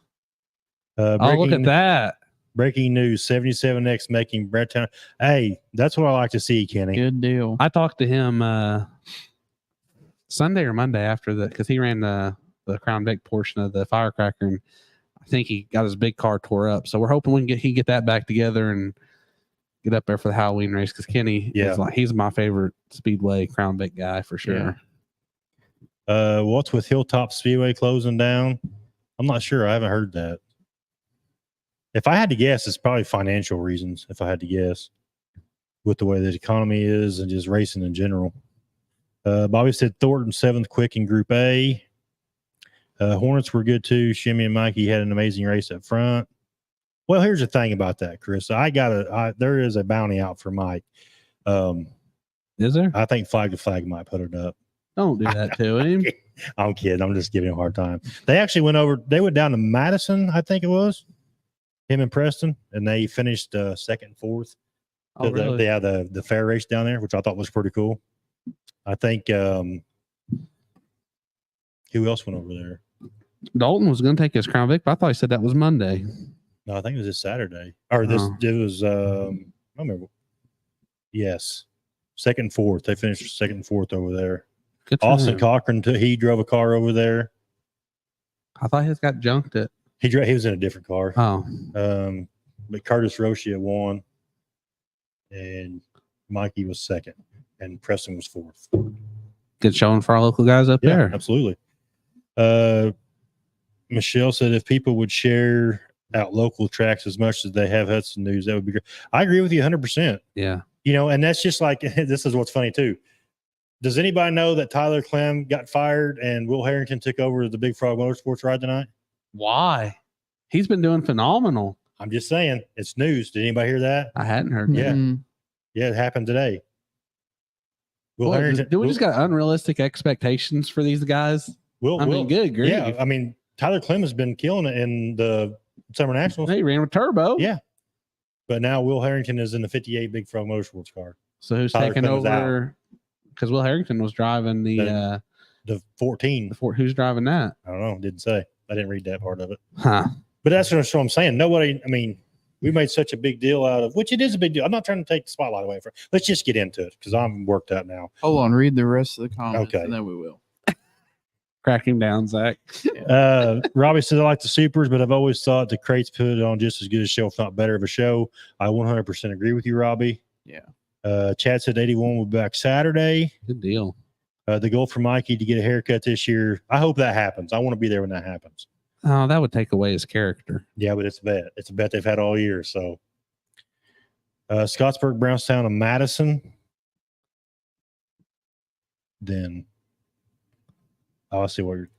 Oh, look at that. Breaking news: 77X making Brownstown. Hey, that's what I like to see, Kenny. Good deal. I talked to him Sunday or Monday after that because he ran the Crown Vic portion of the Firecracker, and I think he got his big car tore up. So we're hoping we can get that back together and get up there for the Halloween race because Kenny is he's my favorite Speedway Crown Vic guy for sure. Yeah. What's with Hilltop Speedway closing down? I'm not sure. I haven't heard that. If I had to guess, it's probably financial reasons. If I had to guess, with the way the economy is and just racing in general. Bobby said Thornton 7th quick in Group A. Hornets were good too. Shimmy and Mikey had an amazing race up front. Well, here's the thing about that, Chris. There is a bounty out for Mike. Is there? I think Flag to Flag might put it up. Don't do that to him. I'm kidding. I'm just giving him a hard time. They actually went down to Madison, I think it was. Him and Preston, and they finished second and fourth. Oh, really? They had the fair race down there, which I thought was pretty cool. I think who else went over there? Dalton was going to take his Crown Vic, but I thought he said that was Monday. No, I think it was this Saturday. Or this it was I don't remember. Yes. Second and fourth. They finished second and fourth over there. Good for Austin him. Cochran he drove a car over there. I thought his got junked it. He was in a different car. Oh. But Curtis Rochia won, and Mikey was second, and Preston was fourth. Good showing for our local guys up there. Absolutely. Michelle said if people would share out local tracks as much as they have Hudson News, that would be great. I agree with you 100%. Yeah. And that's just like, this is what's funny too. Does anybody know that Tyler Clem got fired and Will Harrington took over the Big Frog Motorsports ride tonight? Why? He's been doing phenomenal. I'm just saying, it's news. Did anybody hear that? I hadn't heard that. Yeah. Mhm. Yeah, it happened today. Will Boy, Harrington. do we just got unrealistic expectations for these guys? Good grief. Yeah, I mean, Tyler Clem has been killing it in the Summer Nationals. He ran with turbo. Yeah. But now Will Harrington is in the 58 Big Frog Motorsports car. So who's Tyler taking Clem is over? Because Will Harrington was driving the 14. who's driving that? I don't know. Didn't say. I didn't read that part of it. Huh. But that's what I'm saying. Nobody, I mean, we made such a big deal out of, which it is a big deal. I'm not trying to take the spotlight away from it. Let's just get into it because I'm worked out now. Hold on, read the rest of the comments, Okay. and then we will. Crack him down, Zach. Robbie says, I like the supers, but I've always thought the crates put it on just as good a show, if not better of a show. I 100% agree with you, Robbie. Yeah. Chad said 81 will be back Saturday. Good deal. The goal for Mikey to get a haircut this year. I hope that happens. I want to be there when that happens. Oh, that would take away his character. Yeah, but it's a bet. It's a bet they've had all year. So, Scottsburg, Brownstown, and Madison. Then, I see what you're.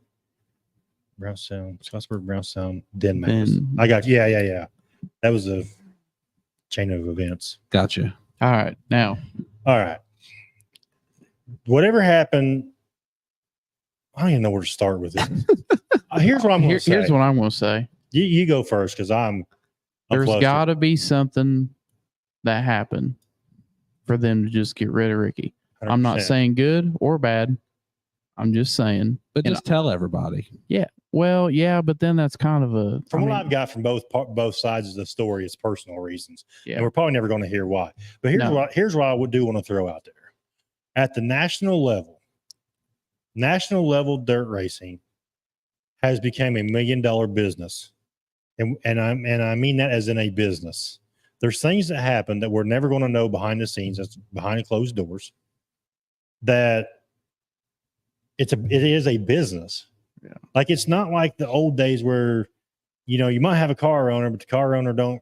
Brownstown, Scottsburg, Brownstown, then Madison. I got you. Yeah. That was a chain of events. Gotcha. All right, now. All right. Whatever happened, I don't even know where to start with it. Here's what I'm going to say. Here's what I'm going to say. You go first because I'm There's flustered. got to be something that happened for them to just get rid of Ricky. I'm not 100%. saying good or bad. I'm just saying. But just tell everybody. Yeah, Well, yeah, but then that's kind of a. From what I've got from both sides of the story, it's personal reasons, Yeah. and we're probably never going to hear why. But here's what I would do want to throw out there: at the national level dirt racing has become $1 million business, and I mean that as in a business. There's things that happen that we're never going to know behind the scenes, that's behind closed doors. That it is a business. Yeah. Like it's not like the old days where, you might have a car owner, but the car owner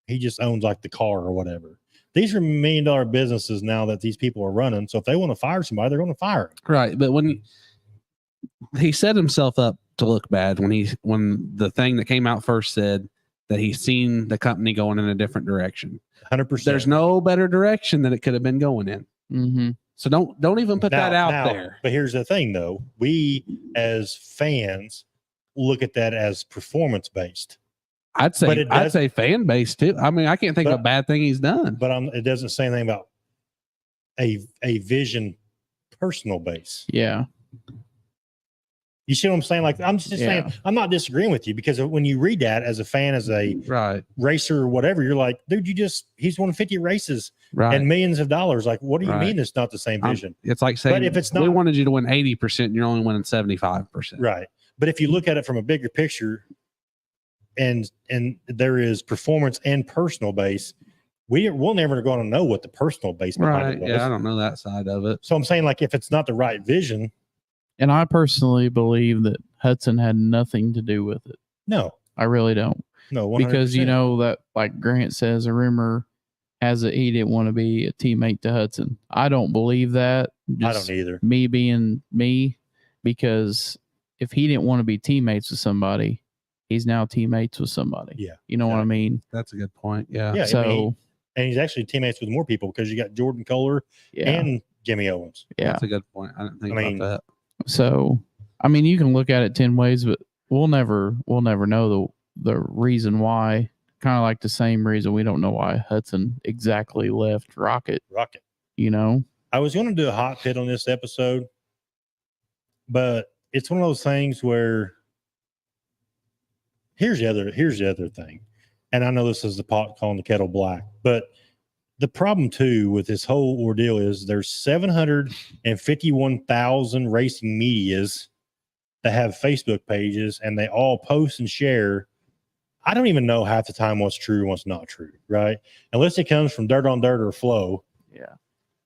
he just owns like the car or whatever. These are $1 million businesses now that these people are running. So if they want to fire somebody, they're going to fire him. Right. But when he set himself up to look bad, when the thing that came out first said that he's seen the company going in a different direction. 100%. There's no better direction that it could have been going in. Mm-hmm. So don't even put that out there. But here's the thing, though. We as fans look at that as performance based. I'd say fan base too. I mean, I can't think of a bad thing he's done. But it doesn't say anything about a vision personal base. Yeah. You see what I'm saying? Like, I'm just saying, I'm not disagreeing with you, because when you read that as a fan, as a racer or whatever, you're like, dude, he's won 50 races and millions of dollars. Like, what do you mean it's not the same vision? It's like saying, but if it's not, we wanted you to win 80% and you're only winning 75%. Right. But if you look at it from a bigger picture, and there is performance and personal base, we'll never going to know what the personal base behind it was. Yeah, I don't know that side of it. So I'm saying, like, if it's not the right vision. And I personally believe that Hudson had nothing to do with it. No, I really don't. No, 100%. Because that, like Grant says, a rumor has it he didn't want to be a teammate to Hudson. I don't believe that. I don't either. Me being me, because if he didn't want to be teammates with somebody, he's now teammates with somebody. Yeah, you know what I mean. That's a good point. Yeah. Yeah. So and he's actually teammates with more people, because you got Jordan Kohler and Jimmy Owens. Yeah, that's a good point. I didn't think about that. So, I mean, you can look at it 10 ways, but we'll never know the reason why. Kind of like the same reason we don't know why Hudson exactly left Rocket. I was going to do a hot pit on this episode, but it's one of those things where here's the other thing. And I know this is the pot calling the kettle black, but the problem too with this whole ordeal is there's 751,000 racing medias that have Facebook pages, and they all post and share. I don't even know half the time what's true and what's not true, right? Unless it comes from Dirt on Dirt or Flow. Yeah.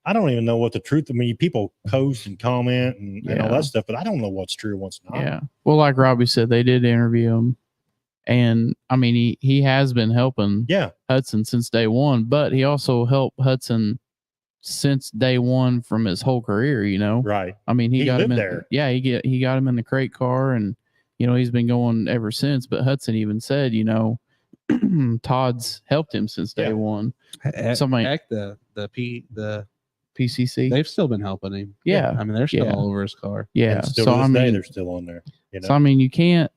I don't even know what the truth. I mean, people post and comment and all that stuff, but I don't know what's true and what's not. Yeah. Well, like Robbie said, they did interview him. And I mean, he has been helping Hudson since day one, but he also helped Hudson since day one from his whole career, Right. I mean, he got him in there. Yeah, he got him in the crate car, and he's been going ever since. But Hudson even said, Todd's helped him since day one. Heck, the PCC, they've still been helping him. Yeah. I mean, they're still all over his car. Yeah. And still to this day, they're still on there. So I mean, you can't.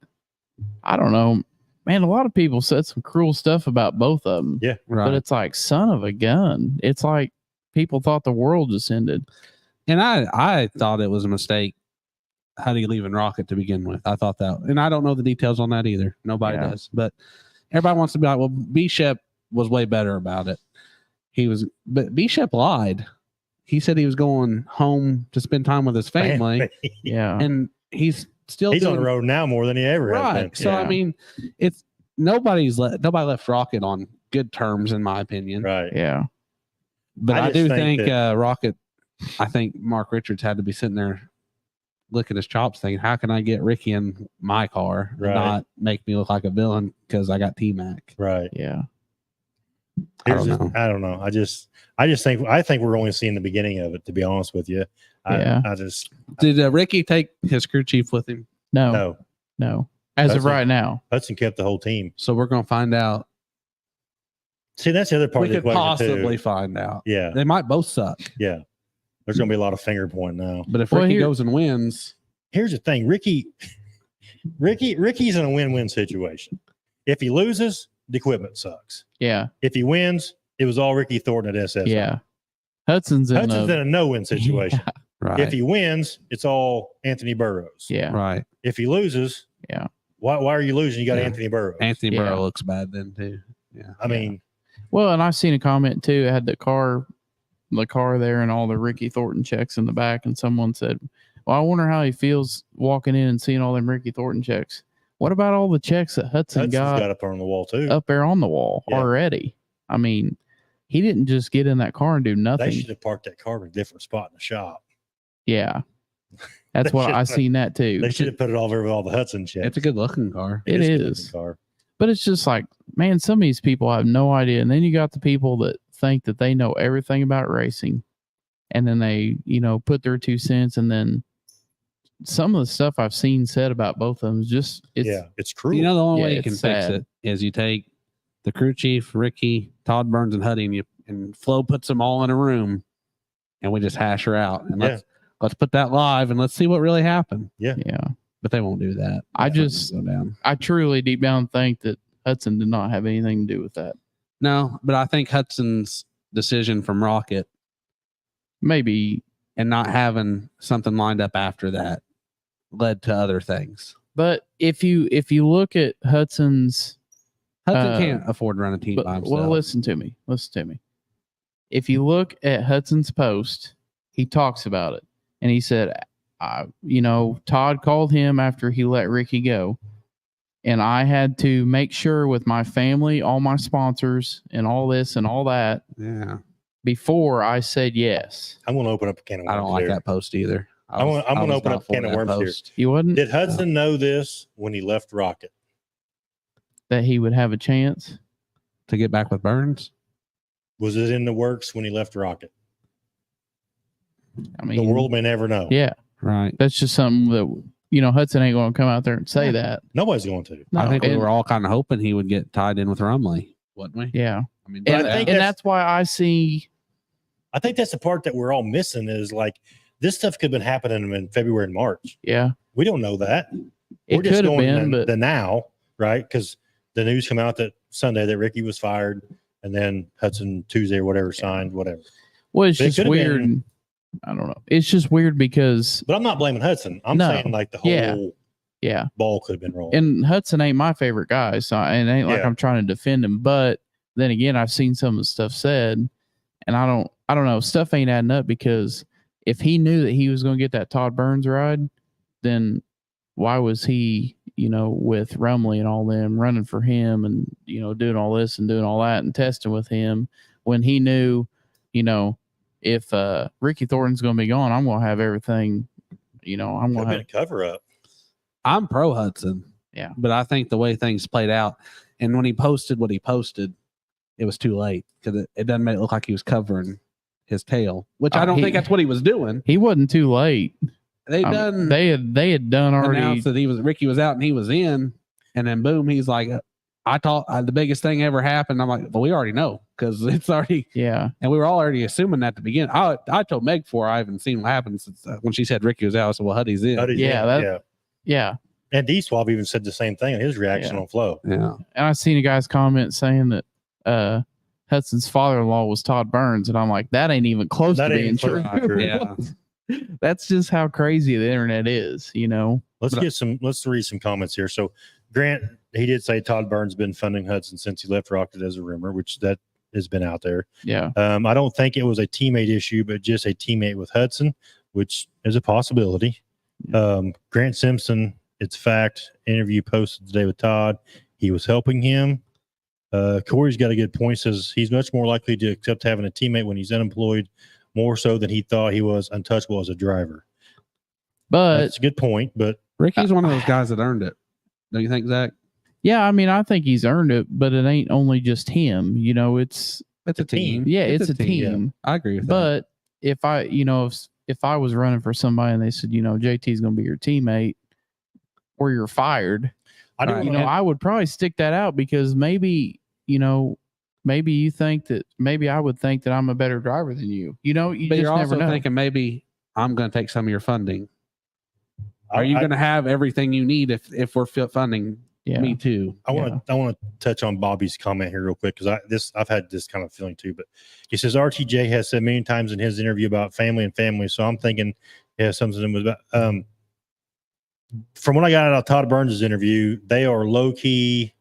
I don't know. Man, a lot of people said some cruel stuff about both of them. Yeah. Right. But it's like, son of a gun. It's like people thought the world just ended. And I thought it was a mistake, Huddy leaving Rocket to begin with. I thought that. And I don't know the details on that either. Nobody does. But everybody wants to be like, well, B-Shep was way better about it. But B-Shep lied. He said he was going home to spend time with his family. Yeah. And he's on the road now more than he ever has been. So I mean, it's nobody left Rocket on good terms, in my opinion. Right. Yeah. But I do think Rocket. I think Mark Richards had to be sitting there licking his chops, thinking, "How can I get Ricky in my car and not make me look like a villain because I got T-Mac?" Right. Yeah. I don't know. I think we're only seeing the beginning of it, to be honest with you. Did Ricky take his crew chief with him? No. As of right now, Hudson kept the whole team. So we're going to find out. See, that's the other part. We could possibly find out. Yeah, they might both suck. Yeah, there's going to be a lot of finger pointing now. But if Ricky goes and wins, here's the thing: Ricky's in a win-win situation. If he loses, the equipment sucks. Yeah. If he wins, it was all Ricky Thornton at SS. Yeah. Hudson's in a no-win situation. Yeah. Right. If he wins, it's all Anthony Burroughs. Yeah. Right. If he loses, Yeah. Why are you losing? You got Yeah. Anthony Burrows. Anthony Yeah. Burrow looks bad then too. Yeah. I mean, Well, and I've seen a comment too. It had the car there and all the Ricky Thornton checks in the back. And someone said, well, I wonder how he feels walking in and seeing all them Ricky Thornton checks. What about all the checks that Hudson's got got up there on the wall too. up there on the wall Yeah. already? I mean, he didn't just get in that car and do They nothing. should have parked that car in a different spot in the shop. Yeah. That's They what should I have- seen that too. They should have put it all over with all the Hudson checks. It's a good looking car. It is a good is. looking car. But it's just like, man, some of these people have no idea. And then you got the people that think that they know everything about racing. And then they, put their 2 cents. And then some of the stuff I've seen said about both of them is just, it's cruel. You know, the only Yeah, way you can it's fix sad. it is you take the crew chief, Ricky, Todd Burns, and Huddy, and Flo puts them all in a room, and we just hash her out. And let's put that live and let's see what really happened. yeah. But they won't do that. I That's not just- gonna go down. I truly deep down think that Hudson did not have anything to do with that. No, but I think Hudson's decision from Rocket Maybe, and not having something lined up after that led to other things. but if you look at Hudson's, Hudson can't afford to run a team by himself. well, listen to me. If you look at Hudson's post, he talks about it, and he said, Todd called him after he let Ricky go, and I had to make sure with my family, all my sponsors, and all this and all that Yeah, before I said yes. I'm going to open up a can of worms. I don't like here. that post either. I'm gonna open up a can of worms here. You wouldn't Did Hudson know this when he left Rocket? that he would have a chance. to get back with Burns. Was it in the works when he left Rocket? I mean, The world may never know. yeah, Right. that's just something that Hudson ain't going to come out there and say Yeah. that. Nobody's going to. No, I think we and- were all kind of hoping he would get tied in with Rumley, wasn't we? Yeah, I mean, But and, I think and that's- that's why I see. I think that's the part that we're all missing is like this stuff could have been happening in February and March. Yeah, We don't know that. it We're just could have going been, but the now, right? Because the news came out that Sunday that Ricky was fired, and then Hudson Tuesday or whatever signed, whatever. well, it's But it just could have weird. been- I don't know. It's just weird because But I'm not blaming Hudson. I'm No. saying like the whole yeah, ball could have been rolling. and Hudson ain't my favorite guy, so and it ain't like Yeah. I'm trying to defend him. But then again, I've seen some of the stuff said, and I don't know. Stuff ain't adding up because if he knew that he was going to get that Todd Burns ride, then why was he, with Rumley and all them running for him and doing all this and doing all that and testing with him when he knew, if Ricky Thornton's going to be gone, I'm going to have everything. I'm Could going have to been have a cover up. I'm pro Hudson. Yeah. But I think the way things played out, and when he posted what he posted, it was too late because it doesn't make it look like he was covering his tail, which I don't think that's what he was doing. He wasn't too late. They I mean, done they had done already. announced that Ricky was out and he was in, and then boom, he's like, I thought the biggest thing ever happened. I'm like, well, we already know because it's already, Yeah. and we were already assuming that to begin. I told Meg before I haven't seen what happened since when she said Ricky was out. I said, well, Huddy's in. Huddy's Yeah, in, that- Yeah. And D Swab even said the same thing on his reaction Yeah. on Flo. Yeah. And I seen a guy's comment saying that Hudson's father-in-law was Todd Burns, and I'm like, that ain't even close That to ain't being close true. to true. Yeah. That's just how crazy the internet is, Let's read some comments here. So Grant, he did say Todd Burns been funding Hudson since he left Rocket as a rumor, which that has been out there. Yeah. I don't think it was a teammate issue, but just a teammate with Hudson, which is a possibility. Grant Simpson, it's fact. Interview posted today with Todd. He was helping him. Corey's got a good point. Says he's much more likely to accept having a teammate when he's unemployed, more so than he thought he was untouchable as a driver. But That's a good point. But Ricky's one of those guys that earned it. Don't you think, Zach? yeah, I mean, I think he's earned it, but it ain't only just him. It's a team. Yeah, it's a team. I agree with that. But if I, if I was running for somebody and they said, JT's going to be your teammate or you're fired, I do. Right. wanna- I would probably stick that out because maybe you think that maybe I would think that I'm a better driver than you. You But just you're never also know. thinking maybe I'm going to take some of your funding. Are you I- going to have everything you need if we're funding yeah. me too? I want to touch on Bobby's comment here real quick because I've had this kind of feeling too. But he says RTJ has said many times in his interview about family and family. So I'm thinking, yeah, something was about. from what I got out of Todd Burns' interview, they are low key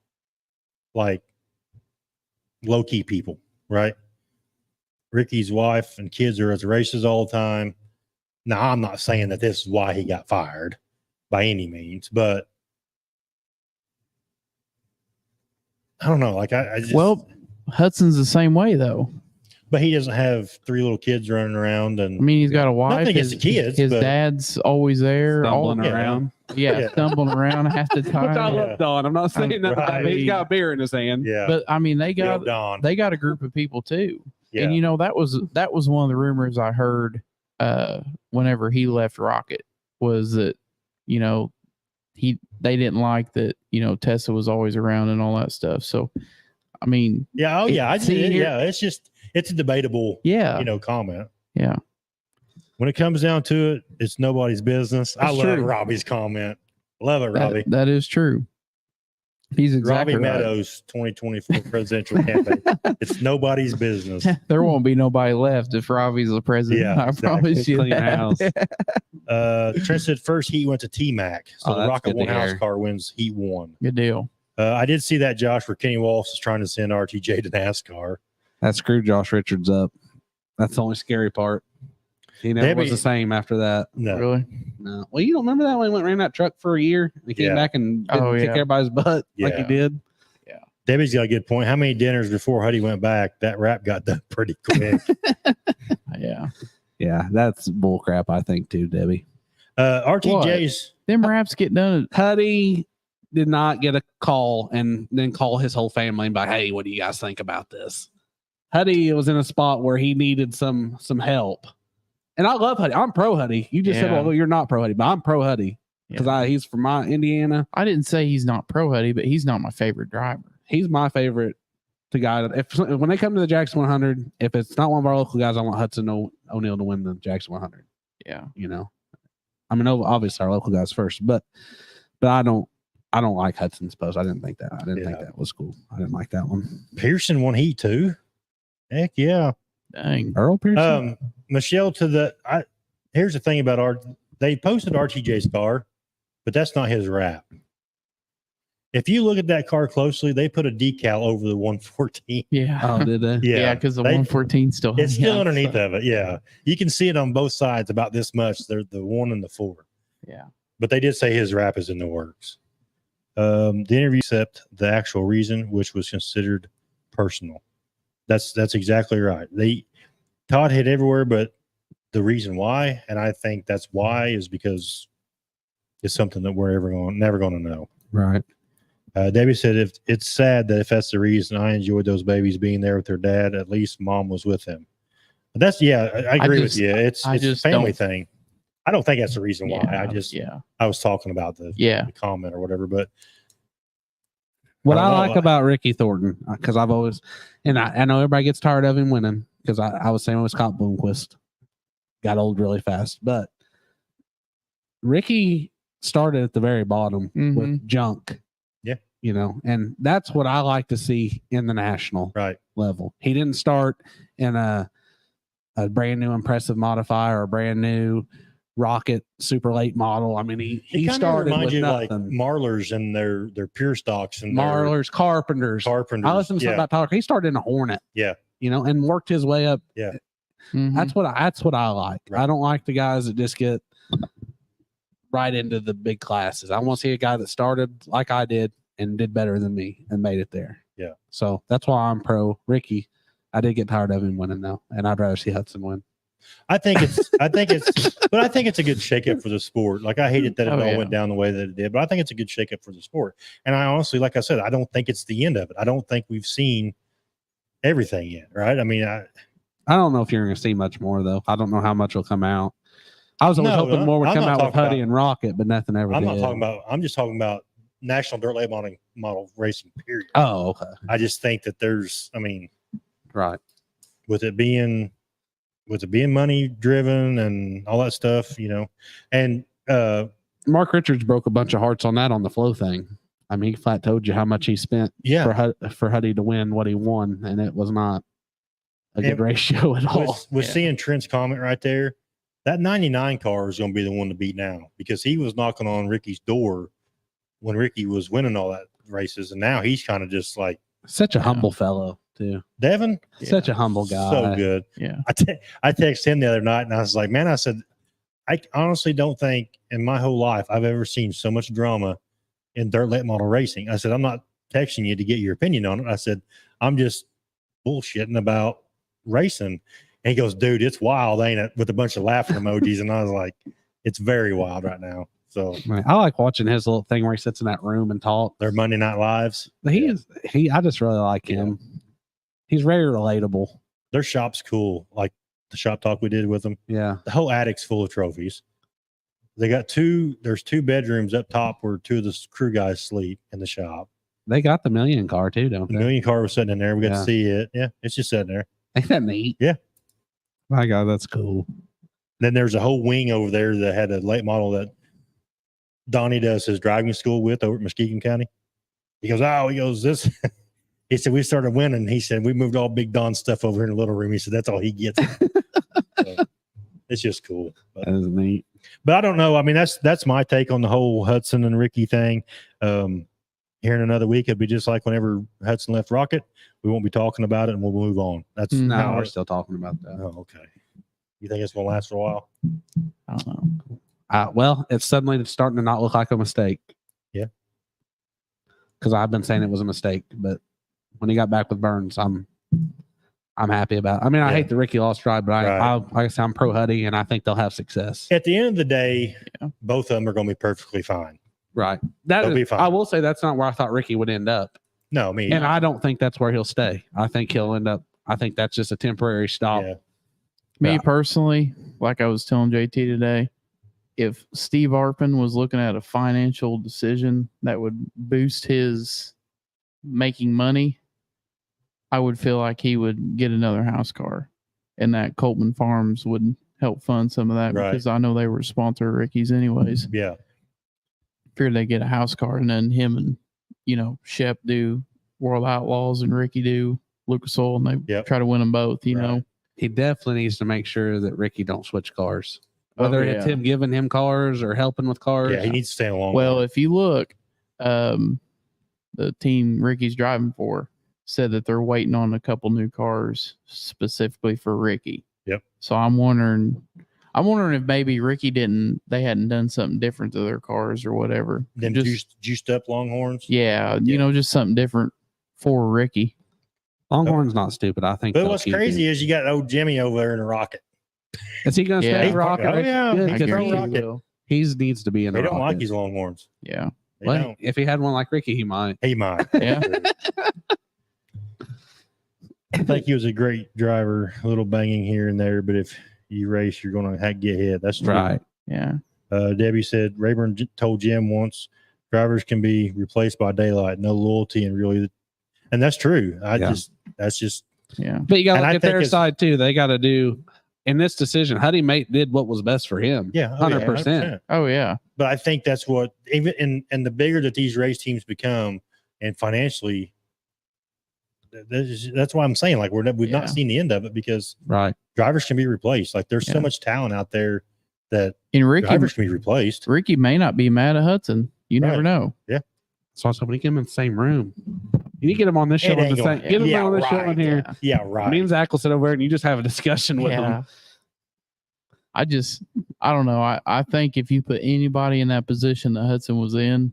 people, right? Ricky's wife and kids are at the races all the time. Now, I'm not saying that this is why he got fired by any means, but I don't know. Like I just, Hudson's the same way though. but he doesn't have 3 little kids running around, and I mean, he's got a wife. nothing against the kids. His but dad's always there, Stumbling around. stumbling around half the Which time. I love Don. I'm not saying that. Right. He's got beer in his hand. Yeah, But I mean, they yeah, got Don. a group of people too. Yeah, And that was one of the rumors I heard whenever he left Rocket, was that they didn't like that Tessa was always around and all that stuff. So I mean, yeah, it's just it's a debatable yeah, comment. yeah. When it comes down to it, it's nobody's business. I That's love true. Robbie's comment. Love it, Robbie. That is true. He's exactly Robbie right. Meadows 2024 presidential campaign. It's nobody's business. There won't be nobody left if Robbie's the president. Yeah, I exactly. promise you Clean that. house. Trent said first heat went to T-Mac. So Oh, the that's Rocket good One to house hear. car wins heat 1. Good deal. I did see that, Josh, where Kenny Walsh is trying to send RTJ to NASCAR. That screwed Josh Richards up. That's the only scary part. He never was the same after that. No. Really? No. Well, you don't remember that when he went and ran that truck for a year? And he came Yeah. back and didn't kick everybody's butt like he Yeah. did. Debbie's got a good point. How many dinners before Huddy went back? That rap got done pretty quick. Yeah. Yeah, that's bull crap, I think, too, Debbie. RTJ's. Them raps get done. Huddy did not get a call and then call his whole family and be like, hey, what do you guys think about this? Huddy was in a spot where he needed some help. And I love Huddy. I'm pro Huddy. You just said, Yeah. well, you're not pro Huddy, but I'm pro Huddy because he's from my Indiana. I didn't say he's not pro Huddy, but he's not my favorite driver. He's my favorite to guide. When they come to the Jackson 100, if it's not one of our local guys, I want Hudson O'Neal to win the Jackson 100. Yeah. I mean, obviously our local guys first, but I don't like Hudson's post. I didn't think that. I didn't think that was cool. I didn't like that one. Pearson won heat 2. Heck yeah. Dang. Earl Pearson. Michelle here's the thing about they posted RTJ's car, but that's not his wrap. If you look at that car closely, they put a decal over the 114. Yeah. Oh, did they? Yeah, because the 114 still It's still yeah, underneath so- of it. Yeah. You can see it on both sides about this much. They're the 1 and the 4. Yeah. But they did say his wrap is in the works. The interview except the actual reason, which was considered personal. That's exactly right. Todd hit everywhere, but the reason why, and I think that's why, is because it's something that we're never going to know. Right. Debbie said, it's sad that if that's the reason, I enjoyed those babies being there with their dad. At least mom was with him. But that's I agree with you. It's a family thing. I don't think that's the reason why. I was talking about the comment or whatever. But what I like about Ricky Thornton, because I've always, and I know everybody gets tired of him winning, because I was saying with Scott Bloomquist, got old really fast, but Ricky started at the very bottom with junk. Yeah. And that's what I like to see in the national level. He didn't start in a brand new impressive modifier or a brand new rocket super late model. I mean, he started with nothing. Like Marlers and their pure stocks and Marlers, Carpenters. I listened to something about Tyler. He started in a Hornet. Yeah. And worked his way up. Yeah. That's what I like. Right. I don't like the guys that just get right into the big classes. I want to see a guy that started like I did and did better than me and made it there. Yeah. So that's why I'm pro Ricky. I did get tired of him winning though, and I'd rather see Hudson win. I think it's a good shakeup for the sport. Like, I hated that it all went down the way that it did, but I think it's a good shakeup for the sport. And I honestly, like I said, I don't think it's the end of it. I don't think we've seen everything yet. Right. I mean, I don't know if you're going to see much more though. I don't know how much will come out. I was always hoping more would come out with Huddy and Rocket, but nothing ever did. I'm just talking about national dirt late model racing, period. Oh, okay. I just think that right. With it being money driven and all that stuff, and Mark Richards broke a bunch of hearts on that on the flow thing. I mean, he flat told you how much he spent for Huddy to win what he won, and it was not a good ratio at all. Seeing Trent's comment right there, That 99 car is going to be the one to beat now because he was knocking on Ricky's door when Ricky was winning all that races, and now he's kind of just like Such a humble fellow too. Devin. Such a humble guy. So good. Yeah. I texted him the other night, and I was like, man, I said, I honestly don't think in my whole life I've ever seen so much drama in dirt late model racing. I said, I'm not texting you to get your opinion on it. I said, I'm just bullshitting about racing. And he goes, dude, it's wild, ain't it? With a bunch of laughing emojis. And I was like, it's very wild right now. So Right. I like watching his little thing where he sits in that room and talks. their Monday Night Lives. I just really like him. He's very relatable. Their shop's cool. Like the shop talk we did with them. Yeah. The whole attic's full of trophies. They got there's 2 bedrooms up top where 2 of the crew guys sleep in the shop. They got the million car too, don't The they? million car was sitting in there. We got to see it. Yeah, it's just sitting there. Ain't that neat? Yeah. My God, that's cool. Then there's a whole wing over there that had a late model that Donnie does his driving school with over at Muskegon County. He goes, this. He said, we started winning. He said, we moved all Big Don stuff over in the little room. He said, that's all he gets. So, it's just cool. But, That is neat. but I don't know. I mean, that's my take on the whole Hudson and Ricky thing. Here in another week, it'd be just like whenever Hudson left Rocket. We won't be talking about it, and we'll move on. That's No, how we're still talking about that. Oh, okay. You think it's going to last for a while? I don't know. Well, it's suddenly starting to not look like a mistake. Yeah. Because I've been saying it was a mistake, but when he got back with Burns, I'm happy about it. I mean, I Yeah. hate the Ricky lost drive, but Right. like I said, I'm pro Huddy, and I think they'll have success. At the end of the day, both of them are going to be perfectly fine. Right. They'll be fine. I will say that's not where I thought Ricky would end up. No, me. And I don't think that's where he'll stay. I think he'll end up, I think that's just a temporary stop. Yeah. Me Yeah. personally, like I was telling JT today, if Steve Arpin was looking at a financial decision that would boost his making money, I would feel like he would get another house car, and that Coltman Farms would help fund some of that Right. because I know they were sponsor Ricky's anyways. Yeah. Figured they get a house car, and then him and Shep do World Outlaws and Ricky do Lucas Oil, and they Yep. try to win them both. You Right. know, He definitely needs to make sure that Ricky don't switch cars. Oh, Whether it's yeah. him giving him cars or helping with cars. Yeah. He needs to stay along. Well, if you look, the team Ricky's driving for said that they're waiting on a couple new cars specifically for Ricky. Yep. So I'm wondering if maybe they hadn't done something different to their cars or whatever. Them Just juiced up Longhorns. yeah, just something different for Ricky. Longhorn's not stupid. I think. But they'll what's keep crazy him. is you got old Jimmy over there in a Rocket. Is he going to Yeah. stay He's Rocket? Oh, yeah. Good, He's because pro he Rocket. needs to be in They the don't like Rocket. his Longhorns. Yeah. They Well, don't. if he had one like Ricky, he might. He might. Yeah. I think he was a great driver, a little banging here and there, but if you race, you're going to get hit. That's true. Right. Yeah. Debbie said Rayburn told Jim once drivers can be replaced by daylight, no loyalty, and really, and that's true. That's just Yeah. But you got to And I look at think their it's- side too. They got to do in this decision. Huddy Mate did what was best for him. yeah, 100%. Oh yeah. But I think that's what even and the bigger that these race teams become, and financially, that's why I'm saying like we've Yeah. not seen the end of it because Right. drivers can be replaced. Like there's so Yeah. much talent out there that And drivers can be replaced. Ricky may not be mad at Hudson. You never Right. know. So I said, when you get him in the same room, you need to get him on this It show. ain't Get gonna- him yeah, on this show right, in here. Yeah, Me right. and Zach will sit over there and you just have a discussion with him. I don't know. I think if you put anybody in that position that Hudson was in,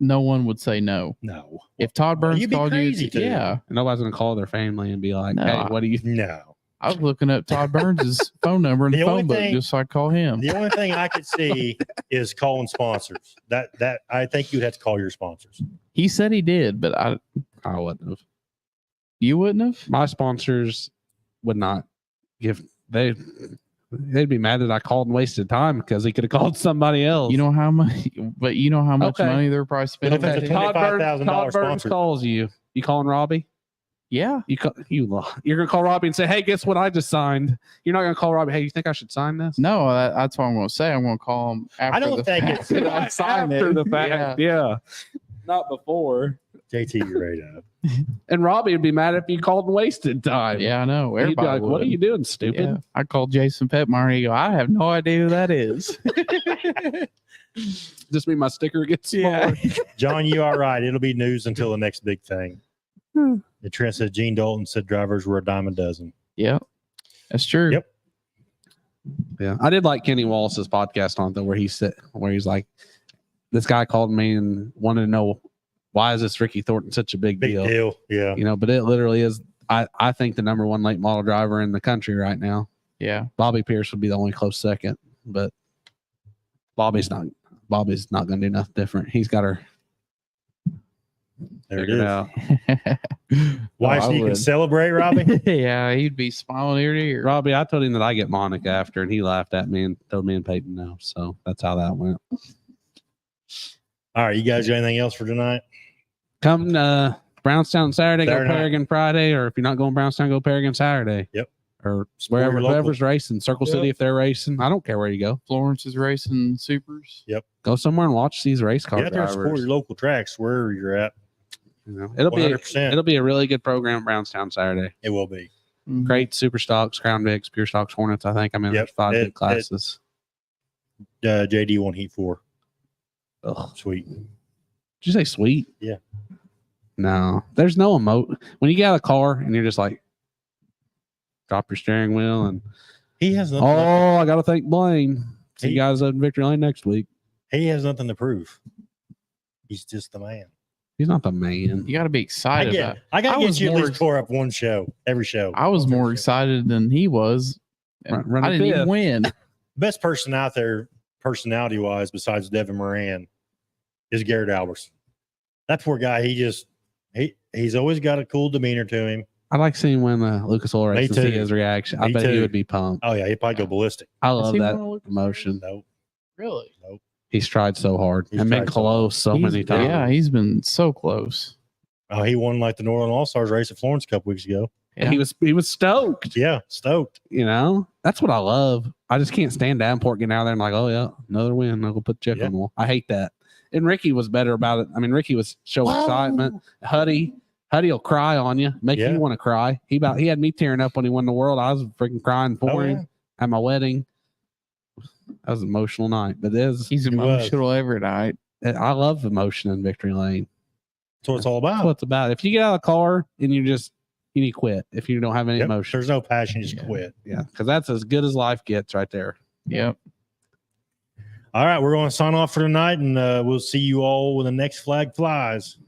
no one would say no. No, If Todd Burns you'd be called crazy you, to. yeah. Nobody's going to call their family and be like, No, hey, what do you no. I was looking up Todd Burns' phone number in the The only phone book thing- just so I call him. The only thing I could see is calling sponsors. That I think you'd have to call your sponsors. He said he did, but I wouldn't have. you wouldn't have? My sponsors would not give, they'd be mad that I called and wasted time because he could have called somebody else. You know how much Okay. money they're probably spending. But if it's a on that? $25,000 Todd Burns sponsor. calls you. You calling Robbie? Yeah. You're gonna call Robbie and say, "Hey, guess what? I just signed." You're not gonna call Robbie. Hey, you think I should sign this? No, that's what I'm going to say. I'm going to call him after I don't the think fact it's- that I signed After it. the fact, yeah. Not before. JT, you're right up. And Robbie would be mad if you called and wasted time. Yeah, I know. He'd be Everybody like, "What are would. you doing, stupid?" Yeah. I called Jason Petmar and he go, I have no idea who that is. Just mean my sticker gets smaller. John, you are right. It'll be news until the next big thing. The Trent said Gene Dalton said drivers were a dime a dozen. Yep. That's true. Yep. Yeah, I did like Kenny Wallace's podcast on it, though, where he's like, this guy called me and wanted to know why is this Ricky Thornton such a big Big deal. Yeah. You know, but it literally is. I think the number one late model driver in the country right now. Yeah. Bobby Pierce would be the only close second, but Bobby's not going to do nothing different. He's got her There it figured is. out. Why Oh, so I you can would. celebrate, Robbie? Yeah, he'd be smiling ear to ear. Robbie, I told him that I get Monica after, and he laughed at me and told me and Peyton no. So that's how that went. All right, you guys got anything else for tonight? Come Brownstown Saturday, Saturday go night. Paragon Friday, or if you're not going Brownstown, go Paragon Saturday. Yep. Or Support your local. whoever's racing. Circle City Yep. if they're racing. I don't care where you go. Florence is racing supers. Go somewhere and watch these race car Get out there and support drivers. your local tracks wherever you're at. You know, it'll 100%. be a really good program at Brownstown Saturday. It will be. Mhm. Great super stocks, Crown Vics, pure stocks, Hornets. I think Yep. there's 5 It- good classes. JD won Heat 4. Ugh. Sweet. Did you say sweet? Yeah. No, there's no when you get out of the car and you're just like, drop your steering wheel and He has nothing. I got to thank Blaine. See He- you guys in Victory Lane next week. He has nothing to prove. He's just the man. He's not the man. You got to be excited about it. I got I to get was you at more least tore up one show, every show. I was more excited than he was. Run I a didn't even fifth. win. Best person out there, personality wise, besides Devin Moran, is Garrett Albertson. That poor guy. He's always got a cool demeanor to him. I like seeing when Lucas Oil Me race and see too. his reaction. I Me bet he too. would be pumped. Oh yeah, he'd probably go ballistic. I Does love he that wanna look- emotion. No, Really? He's tried so hard He's and been tried so close so many times. Yeah, he's been so close. oh, he won like the Northern All Stars race at Florence a couple weeks ago. And he was stoked. Yeah, stoked. You know, that's what I love. I just can't stand Davenport getting out there and like, oh yeah, another win. I'll go put the check Yeah. on the wall. I hate that. And Ricky was better about it. I mean, Ricky was showing excitement. Huddy will cry on you, make Yeah. you want to cry. He had me tearing up when he won the world. I was freaking crying for Oh, him yeah. at my wedding. That was an emotional night, but He's He was. emotional every night. I love emotion in Victory Lane. That's what it's all That's about. what it's about. If you get out of the car and you need to quit if you don't have any Yep. emotion. There's no passion, just Yeah. quit. Yeah, because that's as good as life gets right there. Yep. All right, we're going to sign off for tonight, and we'll see you all when the next flag flies.